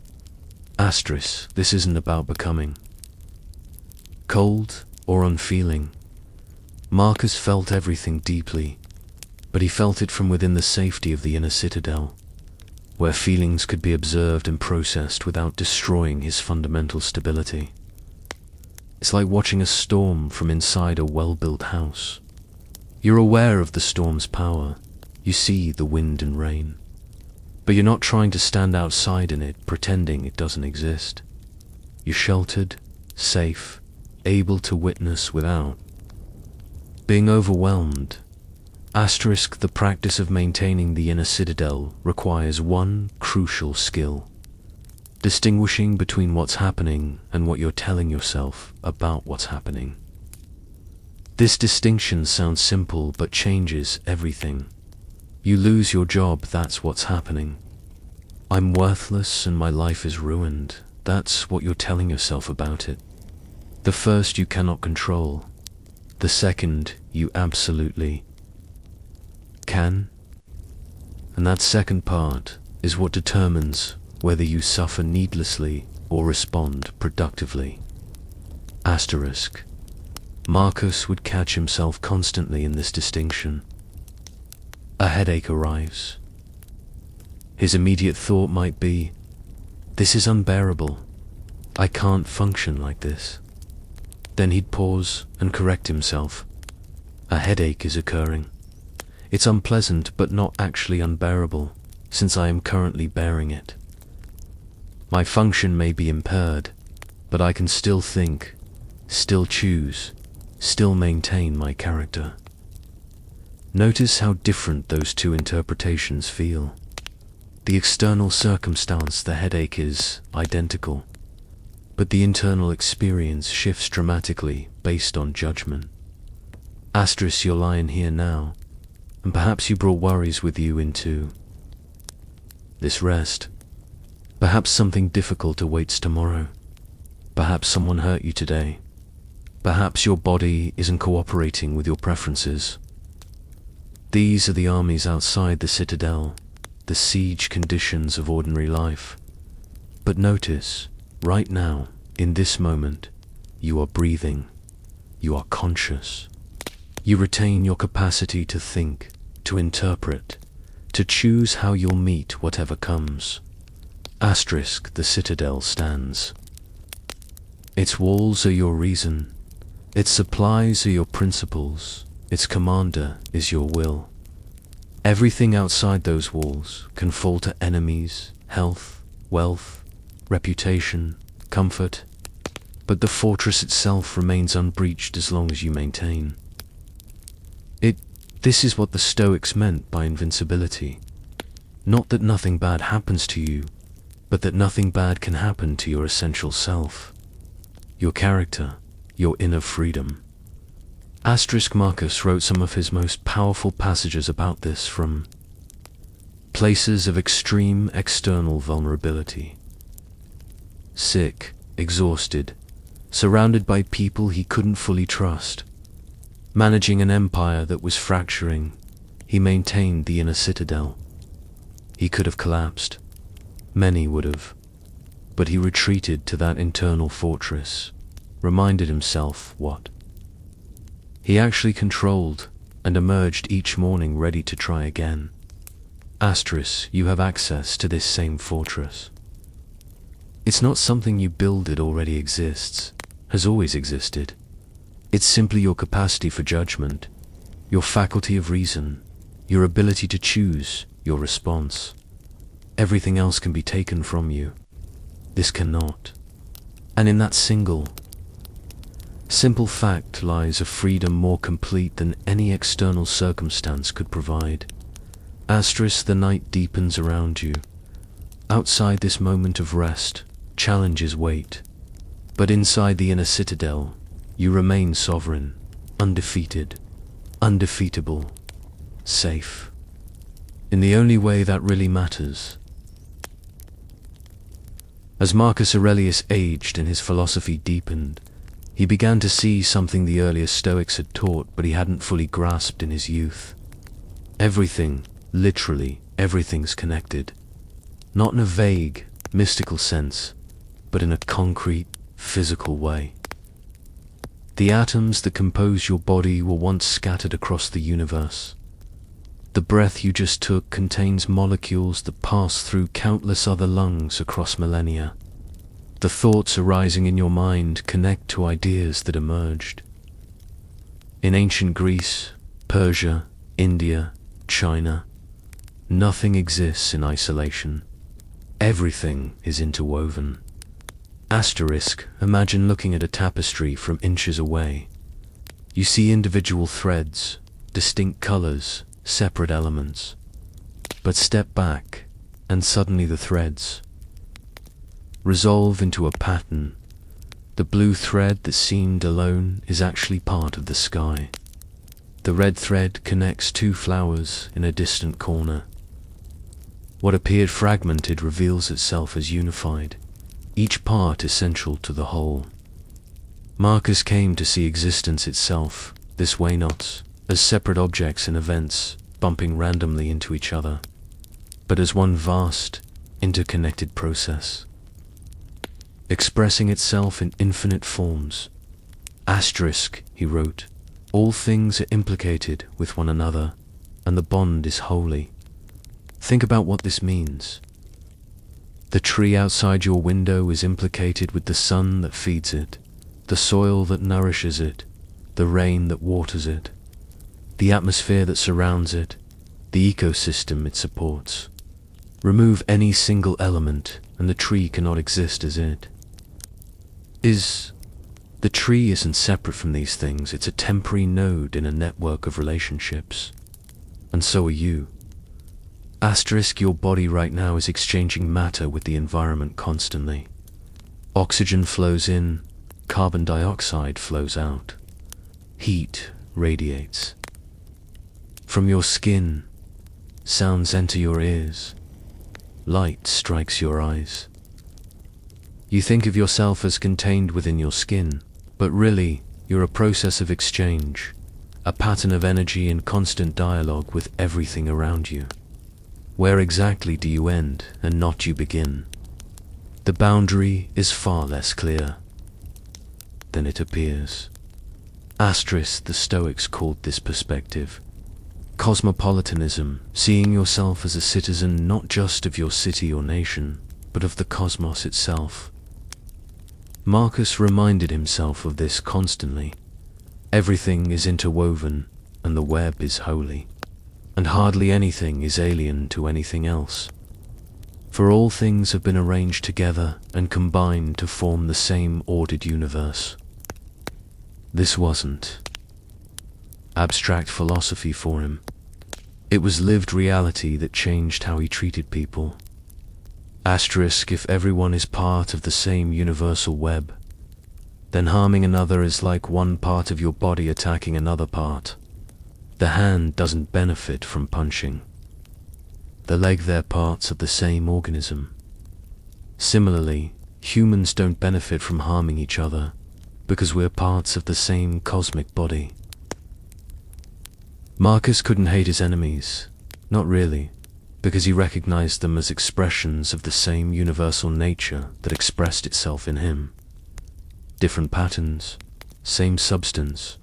Asterisk, this isn't about becoming cold or unfeeling. Marcus felt everything deeply, but he felt it from within the safety of the inner citadel, where feelings could be observed and processed without destroying his fundamental stability. It's like watching a storm from inside a well-built house. You're aware of the storm's power. You see the wind and rain. But you're not trying to stand outside in it, pretending it doesn't exist. You're sheltered, safe, able to witness without being overwhelmed. Asterisk, the practice of maintaining the inner citadel requires one crucial skill: distinguishing between what's happening and what you're telling yourself about what's happening. This distinction sounds simple but changes everything. You lose your job, that's what's happening. I'm worthless and my life is ruined, that's what you're telling yourself about it. The first you cannot control. The second you absolutely can. And that second part is what determines whether you suffer needlessly or respond productively. Asterisk. Marcus would catch himself constantly in this distinction. A headache arrives. His immediate thought might be, "This is unbearable. I can't function like this." Then he'd pause and correct himself. A headache is occurring. It's unpleasant but not actually unbearable, since I am currently bearing it. My function may be impaired, but I can still think, still choose, still maintain my character. Notice how different those two interpretations feel. The external circumstance, the headache, is identical, but the internal experience shifts dramatically based on judgment. Asterisk, you're lying here now, and perhaps you brought worries with you into this rest. Perhaps something difficult awaits tomorrow. Perhaps someone hurt you today. Perhaps your body isn't cooperating with your preferences. These are the armies outside the citadel, the siege conditions of ordinary life. But notice, right now, in this moment, you are breathing. You are conscious. You retain your capacity to think, to interpret, to choose how you'll meet whatever comes. Asterisk, the citadel stands. Its walls are your reason. Its supplies are your principles. Its commander is your will. Everything outside those walls can fall to enemies, health, wealth, reputation, comfort, but the fortress itself remains unbreached as long as you maintain. This is what the Stoics meant by invincibility. Not that nothing bad happens to you, but that nothing bad can happen to your essential self, your character, your inner freedom. Asterisk, Marcus wrote some of his most powerful passages about this from places of extreme external vulnerability. Sick, exhausted, surrounded by people he couldn't fully trust. Managing an empire that was fracturing, he maintained the inner citadel. He could have collapsed. Many would have. But he retreated to that internal fortress, reminded himself what he actually controlled, and emerged each morning ready to try again. Asterisk, you have access to this same fortress. It's not something you build, it already exists, has always existed. It's simply your capacity for judgment, your faculty of reason, your ability to choose your response. Everything else can be taken from you. This cannot. And in that simple fact lies a freedom more complete than any external circumstance could provide. Asterisk, the night deepens around you. Outside this moment of rest, challenges wait. But inside the inner citadel, You remain sovereign, undefeated, undefeatable, safe. In the only way that really matters. As Marcus Aurelius aged and his philosophy deepened, he began to see something the earlier Stoics had taught but he hadn't fully grasped in his youth. Everything, literally everything's connected. Not in a vague, mystical sense, but in a concrete, physical way. The atoms that compose your body were once scattered across the universe. The breath you just took contains molecules that pass through countless other lungs across millennia. The thoughts arising in your mind connect to ideas that emerged. In ancient Greece, Persia, India, China, nothing exists in isolation. Everything is interwoven. Asterisk, imagine looking at a tapestry from inches away. You see individual threads, distinct colors, separate elements. But step back, and suddenly the threads resolve into a pattern. The blue thread that seemed alone is actually part of the sky. The red thread connects two flowers in a distant corner. What appeared fragmented reveals itself as unified, each part essential to the whole. Marcus came to see existence itself, this way not as separate objects and events bumping randomly into each other, but as one vast, interconnected process, expressing itself in infinite forms. Asterisk, he wrote, all things are implicated with one another, and the bond is holy. Think about what this means. The tree outside your window is implicated with the sun that feeds it, the soil that nourishes it, the rain that waters it, the atmosphere that surrounds it, the ecosystem it supports. Remove any single element, and the tree cannot exist as it is. The tree isn't separate from these things, it's a temporary node in a network of relationships. And so are you. Asterisk, your body right now is exchanging matter with the environment constantly. Oxygen flows in, carbon dioxide flows out. Heat radiates. From your skin, sounds enter your ears. Light strikes your eyes. You think of yourself as contained within your skin, but really, you're a process of exchange, a pattern of energy in constant dialogue with everything around you. Where exactly do you end and not you begin? The boundary is far less clear than it appears. Asterisk, the Stoics called this perspective cosmopolitanism, seeing yourself as a citizen not just of your city or nation, but of the cosmos itself. Marcus reminded himself of this constantly. Everything is interwoven, and the web is holy, and hardly anything is alien to anything else. For all things have been arranged together and combined to form the same ordered universe. This wasn't abstract philosophy for him. It was lived reality that changed how he treated people. Asterisk, if everyone is part of the same universal web, then harming another is like one part of your body attacking another part. The hand doesn't benefit from punching. The leg, they're parts of the same organism. Similarly, humans don't benefit from harming each other, because we're parts of the same cosmic body. Marcus couldn't hate his enemies, not really, because he recognized them as expressions of the same universal nature that expressed itself in him. Different patterns, same substance,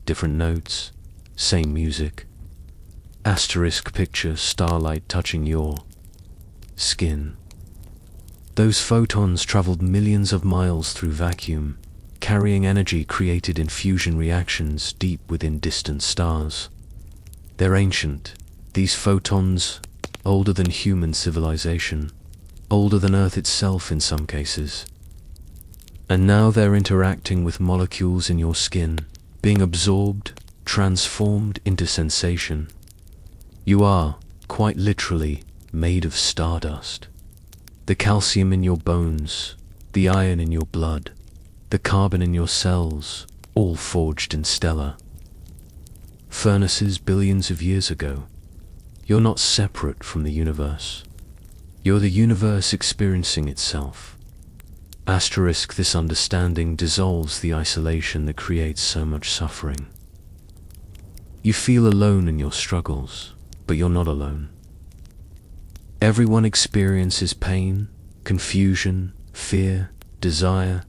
different notes, same music. Asterisk, picture starlight touching your skin. Those photons traveled millions of miles through vacuum, carrying energy created in fusion reactions deep within distant stars. They're ancient, these photons, older than human civilization, older than Earth itself in some cases. And now they're interacting with molecules in your skin, being absorbed, transformed into sensation. You are, quite literally, made of stardust. The calcium in your bones, the iron in your blood, the carbon in your cells, all forged in stellar furnaces billions of years ago. You're not separate from the universe. You're the universe experiencing itself. Asterisk, this understanding dissolves the isolation that creates so much suffering. You feel alone in your struggles, but you're not alone. Everyone experiences pain, confusion, fear, desire.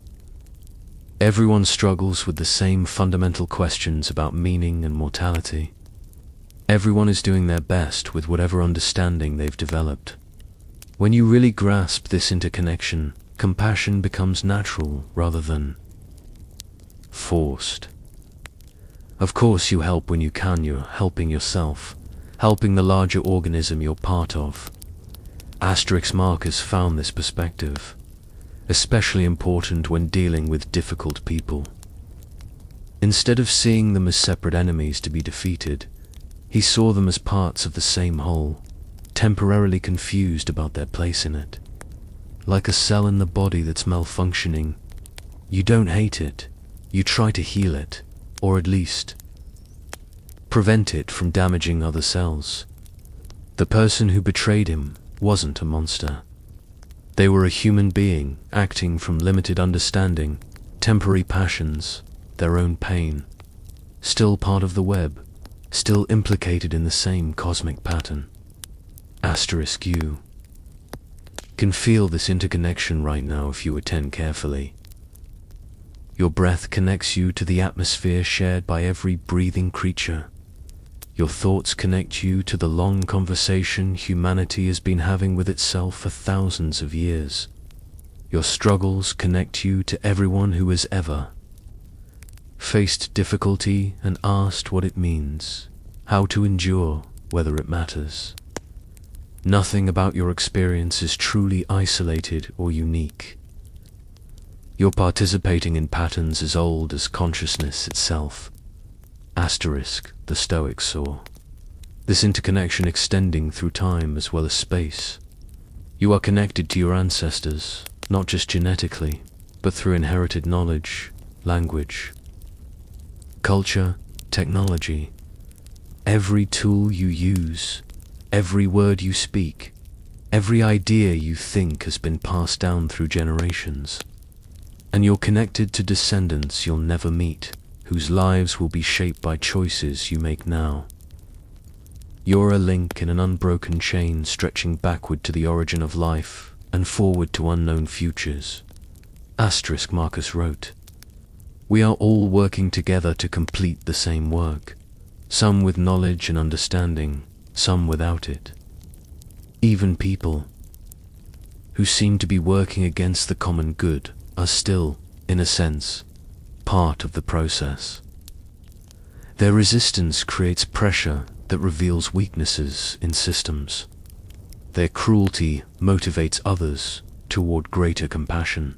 Everyone struggles with the same fundamental questions about meaning and mortality. Everyone is doing their best with whatever understanding they've developed. When you really grasp this interconnection, compassion becomes natural rather than forced. Of course, you help when you can. You're helping yourself, helping the larger organism you're part of. Asterisk, Marcus found this perspective especially important when dealing with difficult people. Instead of seeing them as separate enemies to be defeated, he saw them as parts of the same whole, temporarily confused about their place in it. Like a cell in the body that's malfunctioning, you don't hate it, you try to heal it, or at least prevent it from damaging other cells. The person who betrayed him wasn't a monster. They were a human being acting from limited understanding, temporary passions, their own pain, still part of the web, still implicated in the same cosmic pattern. Asterisk, you can feel this interconnection right now if you attend carefully. Your breath connects you to the atmosphere shared by every breathing creature. Your thoughts connect you to the long conversation humanity has been having with itself for thousands of years. Your struggles connect you to everyone who has ever faced difficulty and asked what it means, how to endure, whether it matters. Nothing about your experience is truly isolated or unique. You're participating in patterns as old as consciousness itself. Asterisk, the Stoics saw this interconnection extending through time as well as space. You are connected to your ancestors, not just genetically, but through inherited knowledge, language, culture, technology. Every tool you use, every word you speak, every idea you think has been passed down through generations. And you're connected to descendants you'll never meet, whose lives will be shaped by choices you make now. You're a link in an unbroken chain stretching backward to the origin of life and forward to unknown futures. Asterisk, Marcus wrote, we are all working together to complete the same work, some with knowledge and understanding, some without it. Even people who seem to be working against the common good are still, in a sense, part of the process. Their resistance creates pressure that reveals weaknesses in systems. Their cruelty motivates others toward greater compassion.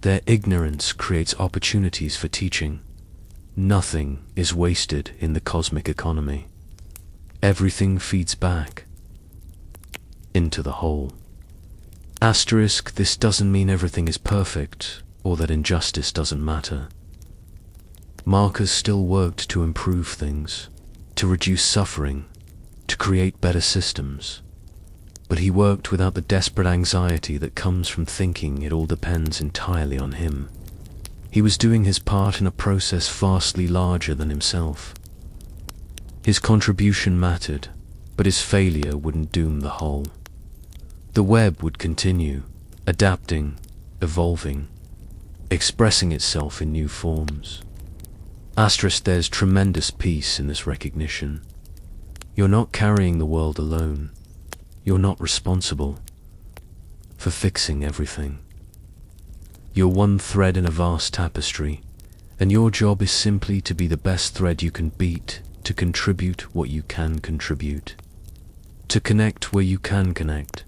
Their ignorance creates opportunities for teaching. Nothing is wasted in the cosmic economy. Everything feeds back into the whole. Asterisk, this doesn't mean everything is perfect or that injustice doesn't matter. Marcus still worked to improve things, to reduce suffering, to create better systems. But he worked without the desperate anxiety that comes from thinking it all depends entirely on him. He was doing his part in a process vastly larger than himself. His contribution mattered, but his failure wouldn't doom the whole. The web would continue, adapting, evolving, expressing itself in new forms. Asterisk, there's tremendous peace in this recognition. You're not carrying the world alone. You're not responsible for fixing everything. You're one thread in a vast tapestry, and your job is simply to be the best thread you can beat, to contribute what you can contribute, to connect where you can connect,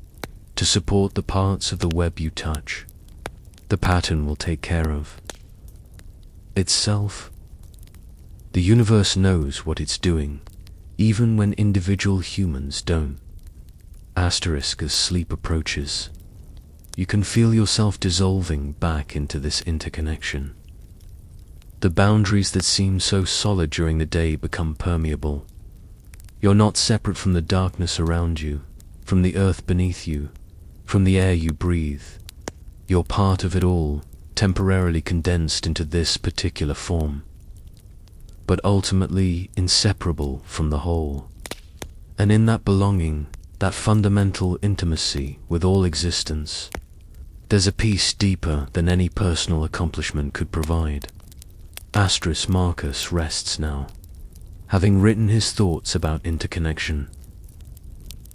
to support the parts of the web you touch. The pattern will take care of itself. The universe knows what it's doing, even when individual humans don't. Asterisk, as sleep approaches, you can feel yourself dissolving back into this interconnection. The boundaries that seem so solid during the day become permeable. You're not separate from the darkness around you, from the earth beneath you, from the air you breathe. You're part of it all, temporarily condensed into this particular form, but ultimately inseparable from the whole. And in that belonging, that fundamental intimacy with all existence, there's a peace deeper than any personal accomplishment could provide. Marcus rests now, having written his thoughts about interconnection.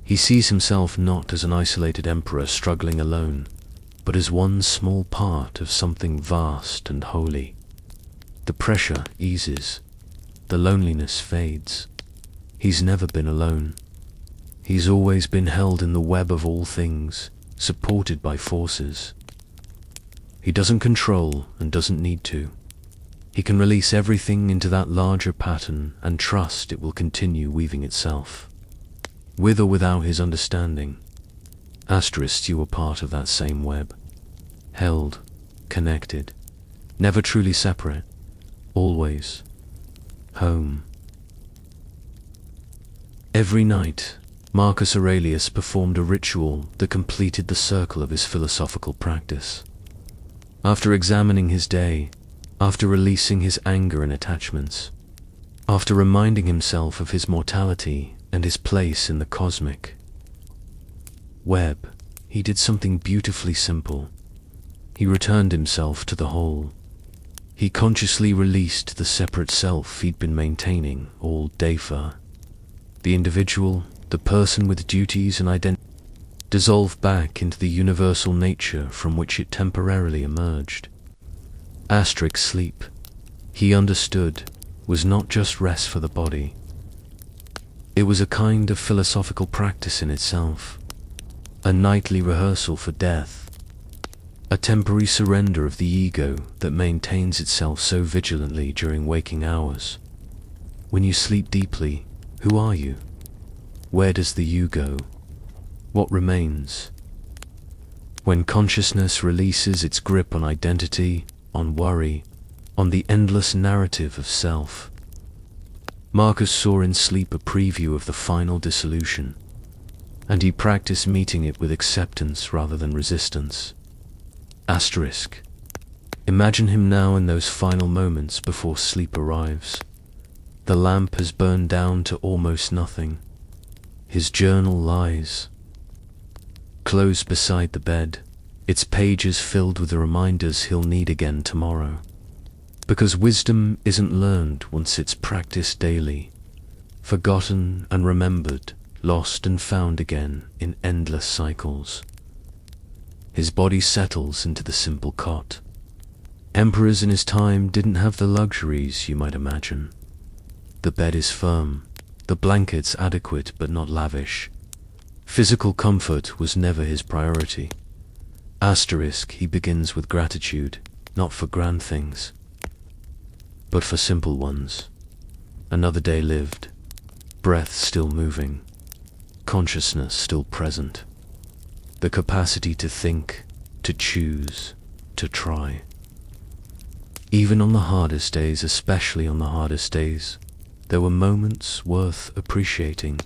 He sees himself not as an isolated emperor struggling alone, but as one small part of something vast and holy. The pressure eases, the loneliness fades. He's never been alone. He's always been held in the web of all things, supported by forces. He doesn't control and doesn't need to. He can release everything into that larger pattern and trust it will continue weaving itself. With or without his understanding, you are part of that same web. Held, connected, never truly separate, always home. Every night, Marcus Aurelius performed a ritual that completed the circle of his philosophical practice. After examining his day, after releasing his anger and attachments, after reminding himself of his mortality and his place in the cosmic web, he did something beautifully simple. He returned himself to the whole. He consciously released the separate self he'd been maintaining all day for. The individual, the person with duties and identity, dissolved back into the universal nature from which it temporarily emerged. Sleep, he understood, was not just rest for the body. It was a kind of philosophical practice in itself, a nightly rehearsal for death, a temporary surrender of the ego that maintains itself so vigilantly during waking hours. When you sleep deeply, who are you? Where does the you go? What remains? When consciousness releases its grip on identity, on worry, on the endless narrative of self. Marcus saw in sleep a preview of the final dissolution, and he practiced meeting it with acceptance rather than resistance. Imagine him now in those final moments before sleep arrives. The lamp has burned down to almost nothing. His journal lies closed beside the bed, its pages filled with the reminders he'll need again tomorrow. Because wisdom isn't learned once it's practiced daily, forgotten and remembered, lost and found again in endless cycles. His body settles into the simple cot. Emperors in his time didn't have the luxuries you might imagine. The bed is firm, the blankets adequate but not lavish. Physical comfort was never his priority. He begins with gratitude, not for grand things, but for simple ones. Another day lived, breath still moving, consciousness still present, the capacity to think, to choose, to try. Even on the hardest days, especially on the hardest days, there were moments worth appreciating.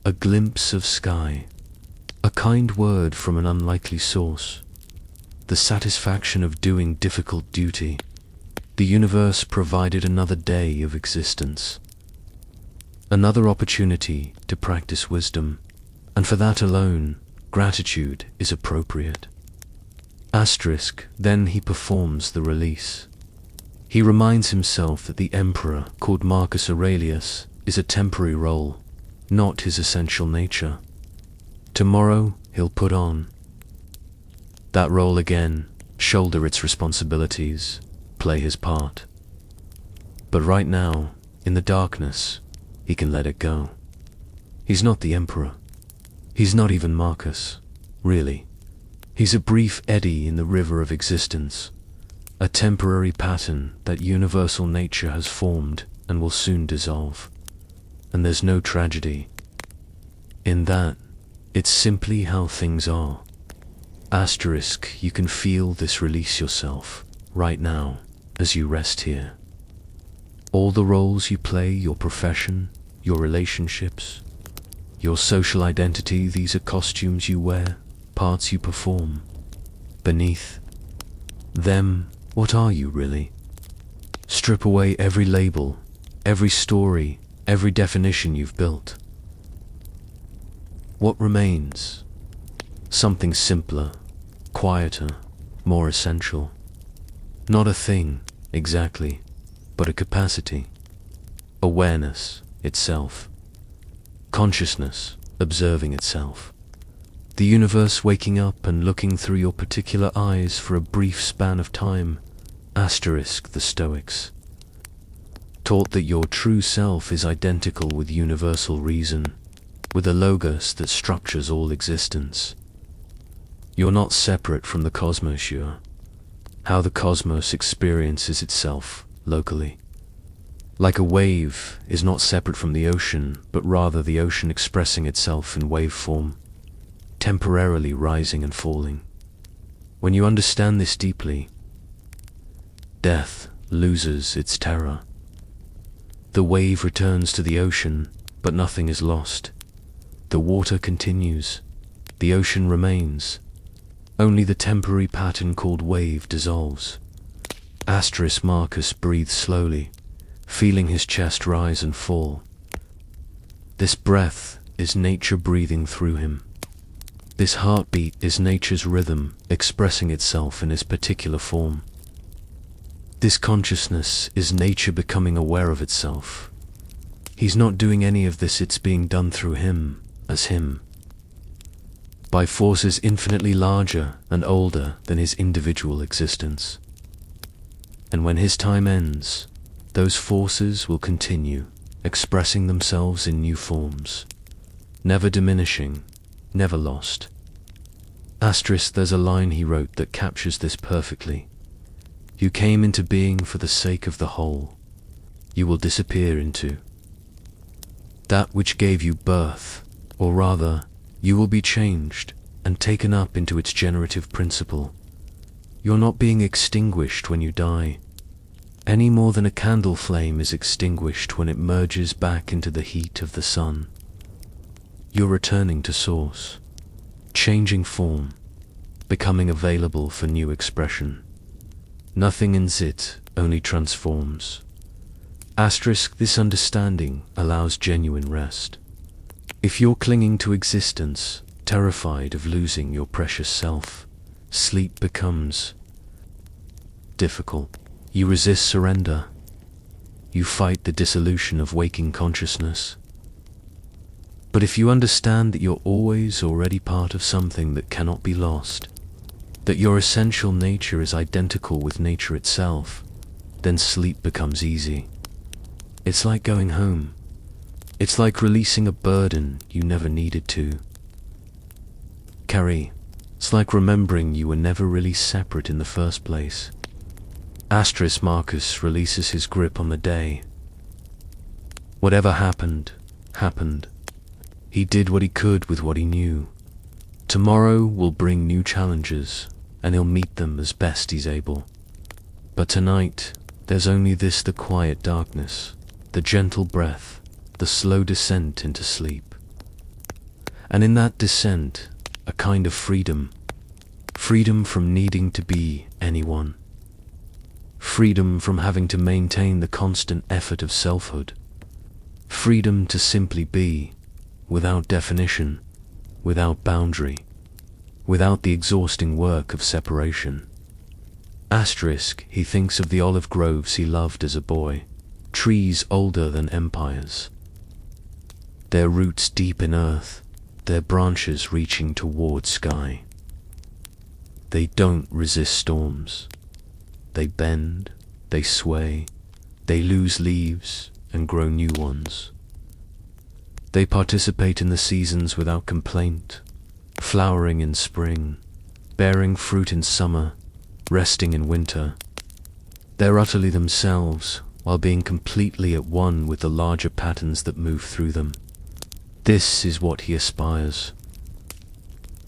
A glimpse of sky, a kind word from an unlikely source, the satisfaction of doing difficult duty. The universe provided another day of existence, another opportunity to practice wisdom, and for that alone, gratitude is appropriate. Then he performs the release. He reminds himself that the emperor, called Marcus Aurelius, is a temporary role, not his essential nature. Tomorrow he'll put on that role again, shoulder its responsibilities, play his part. But right now, in the darkness, he can let it go. He's not the emperor. He's not even Marcus, really. He's a brief eddy in the river of existence, a temporary pattern that universal nature has formed and will soon dissolve. And there's no tragedy in that. It's simply how things are. You can feel this release yourself, right now, as you rest here. All the roles you play, your profession, your relationships, your social identity, these are costumes you wear, parts you perform. Beneath them, what are you really? Strip away every label, every story, every definition you've built. What remains? Something simpler, quieter, more essential. Not a thing, exactly, but a capacity. Awareness itself. Consciousness observing itself. The universe waking up and looking through your particular eyes for a brief span of time. Asterisk the Stoics taught that your true self is identical with universal reason, with a logos that structures all existence. You're not separate from the cosmos, you're how the cosmos experiences itself locally. Like a wave is not separate from the ocean, but rather the ocean expressing itself in wave form, temporarily rising and falling. When you understand this deeply, death loses its terror. The wave returns to the ocean, but nothing is lost. The water continues. The ocean remains. Only the temporary pattern called wave dissolves. Asterisk Marcus breathes slowly, feeling his chest rise and fall. This breath is nature breathing through him. This heartbeat is nature's rhythm expressing itself in its particular form. This consciousness is nature becoming aware of itself. He's not doing any of this, it's being done through him, as him, by forces infinitely larger and older than his individual existence. And when his time ends, those forces will continue, expressing themselves in new forms, never diminishing, never lost. Asterisk, there's a line he wrote that captures this perfectly. You came into being for the sake of the whole. You will disappear into that which gave you birth, or rather, you will be changed and taken up into its generative principle. You're not being extinguished when you die, any more than a candle flame is extinguished when it merges back into the heat of the sun. You're returning to source, changing form, becoming available for new expression. Nothing ends it, only transforms. Asterisk, this understanding allows genuine rest. If you're clinging to existence, terrified of losing your precious self, sleep becomes difficult. You resist surrender. You fight the dissolution of waking consciousness. But if you understand that you're always already part of something that cannot be lost, that your essential nature is identical with nature itself, then sleep becomes easy. It's like going home. It's like releasing a burden you never needed to carry. It's like remembering you were never really separate in the first place. Asterisk Marcus releases his grip on the day. Whatever happened, happened. He did what he could with what he knew. Tomorrow will bring new challenges, and he'll meet them as best he's able. But tonight, there's only this, the quiet darkness, the gentle breath, the slow descent into sleep. And in that descent, a kind of freedom. Freedom from needing to be anyone. Freedom from having to maintain the constant effort of selfhood. Freedom to simply be, without definition, without boundary, without the exhausting work of separation. Asterisk, he thinks of the olive groves he loved as a boy, trees older than empires, their roots deep in earth, their branches reaching toward sky. They don't resist storms. They bend, they sway, they lose leaves and grow new ones. They participate in the seasons without complaint, flowering in spring, bearing fruit in summer, resting in winter. They're utterly themselves, while being completely at one with the larger patterns that move through them. This is what he aspires.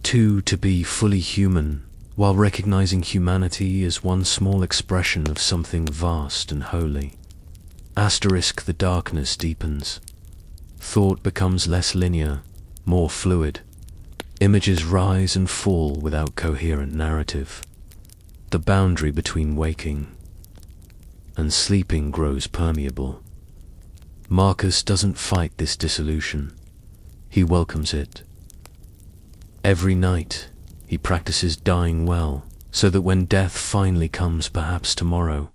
To be fully human, while recognizing humanity as one small expression of something vast and holy. Asterisk, the darkness deepens. Thought becomes less linear, more fluid. Images rise and fall without coherent narrative. The boundary between waking and sleeping grows permeable. Marcus doesn't fight this dissolution. He welcomes it. Every night, he practices dying well, so that when death finally comes, perhaps tomorrow,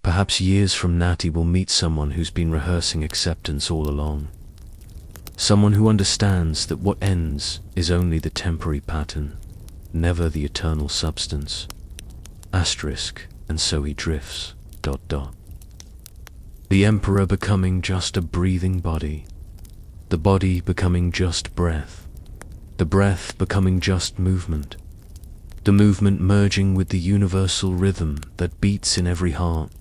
perhaps years from Nati will meet someone who's been rehearsing acceptance all along. Someone who understands that what ends is only the temporary pattern, never the eternal substance. Asterisk, and so he drifts. ... The emperor becoming just a breathing body, the body becoming just breath, the breath becoming just movement, the movement merging with the universal rhythm that beats in every heart,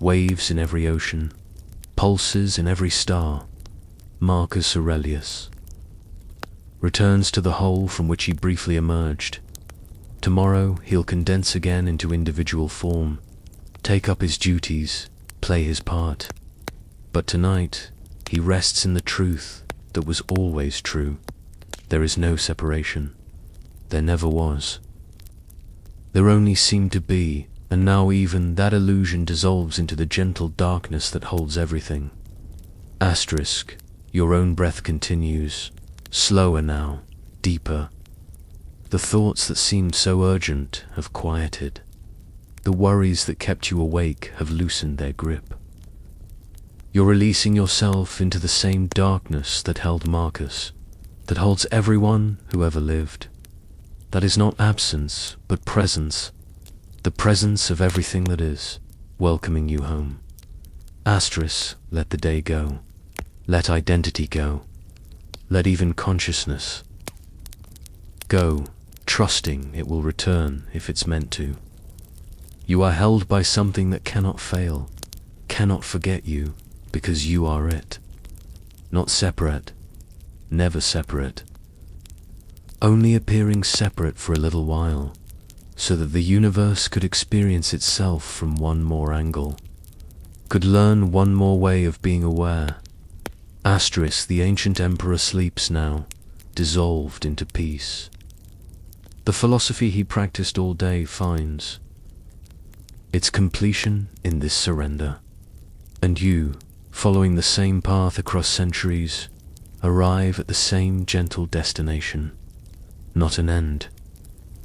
waves in every ocean, pulses in every star. Marcus Aurelius returns to the whole from which he briefly emerged. Tomorrow he'll condense again into individual form, take up his duties, play his part. But tonight he rests in the truth that was always true. There is no separation. There never was. There only seemed to be, and now even that illusion dissolves into the gentle darkness that holds everything. Asterisk, your own breath continues, slower now, deeper. The thoughts that seemed so urgent have quieted. The worries that kept you awake have loosened their grip. You're releasing yourself into the same darkness that held Marcus, that holds everyone who ever lived. That is not absence, but presence, the presence of everything that is, welcoming you home. Asterisk, let the day go. Let identity go. Let even consciousness go, trusting it will return if it's meant to. You are held by something that cannot fail, cannot forget you, because you are it. Not separate, never separate. Only appearing separate for a little while, so that the universe could experience itself from one more angle, could learn one more way of being aware. Asterisk, the ancient emperor sleeps now, dissolved into peace. The philosophy he practiced all day finds its completion in this surrender. And you, following the same path across centuries, arrive at the same gentle destination. Not an end,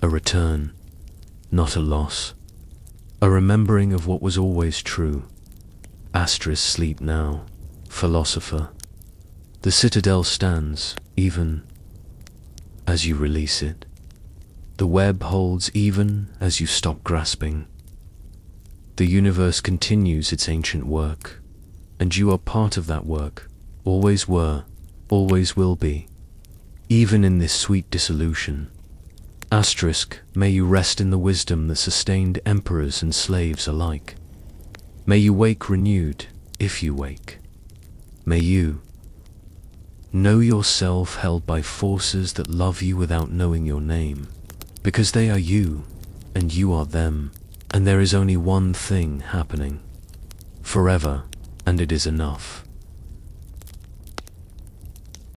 a return, not a loss, a remembering of what was always true. Asterisk, sleep now, philosopher. The citadel stands, even as you release it. The web holds even as you stop grasping. The universe continues its ancient work, and you are part of that work, always were, always will be, even in this sweet dissolution. Asterisk, may you rest in the wisdom that sustained emperors and slaves alike. May you wake renewed, if you wake. May you know yourself held by forces that love you without knowing your name, because they are you, and you are them, and there is only one thing happening, forever, and it is enough.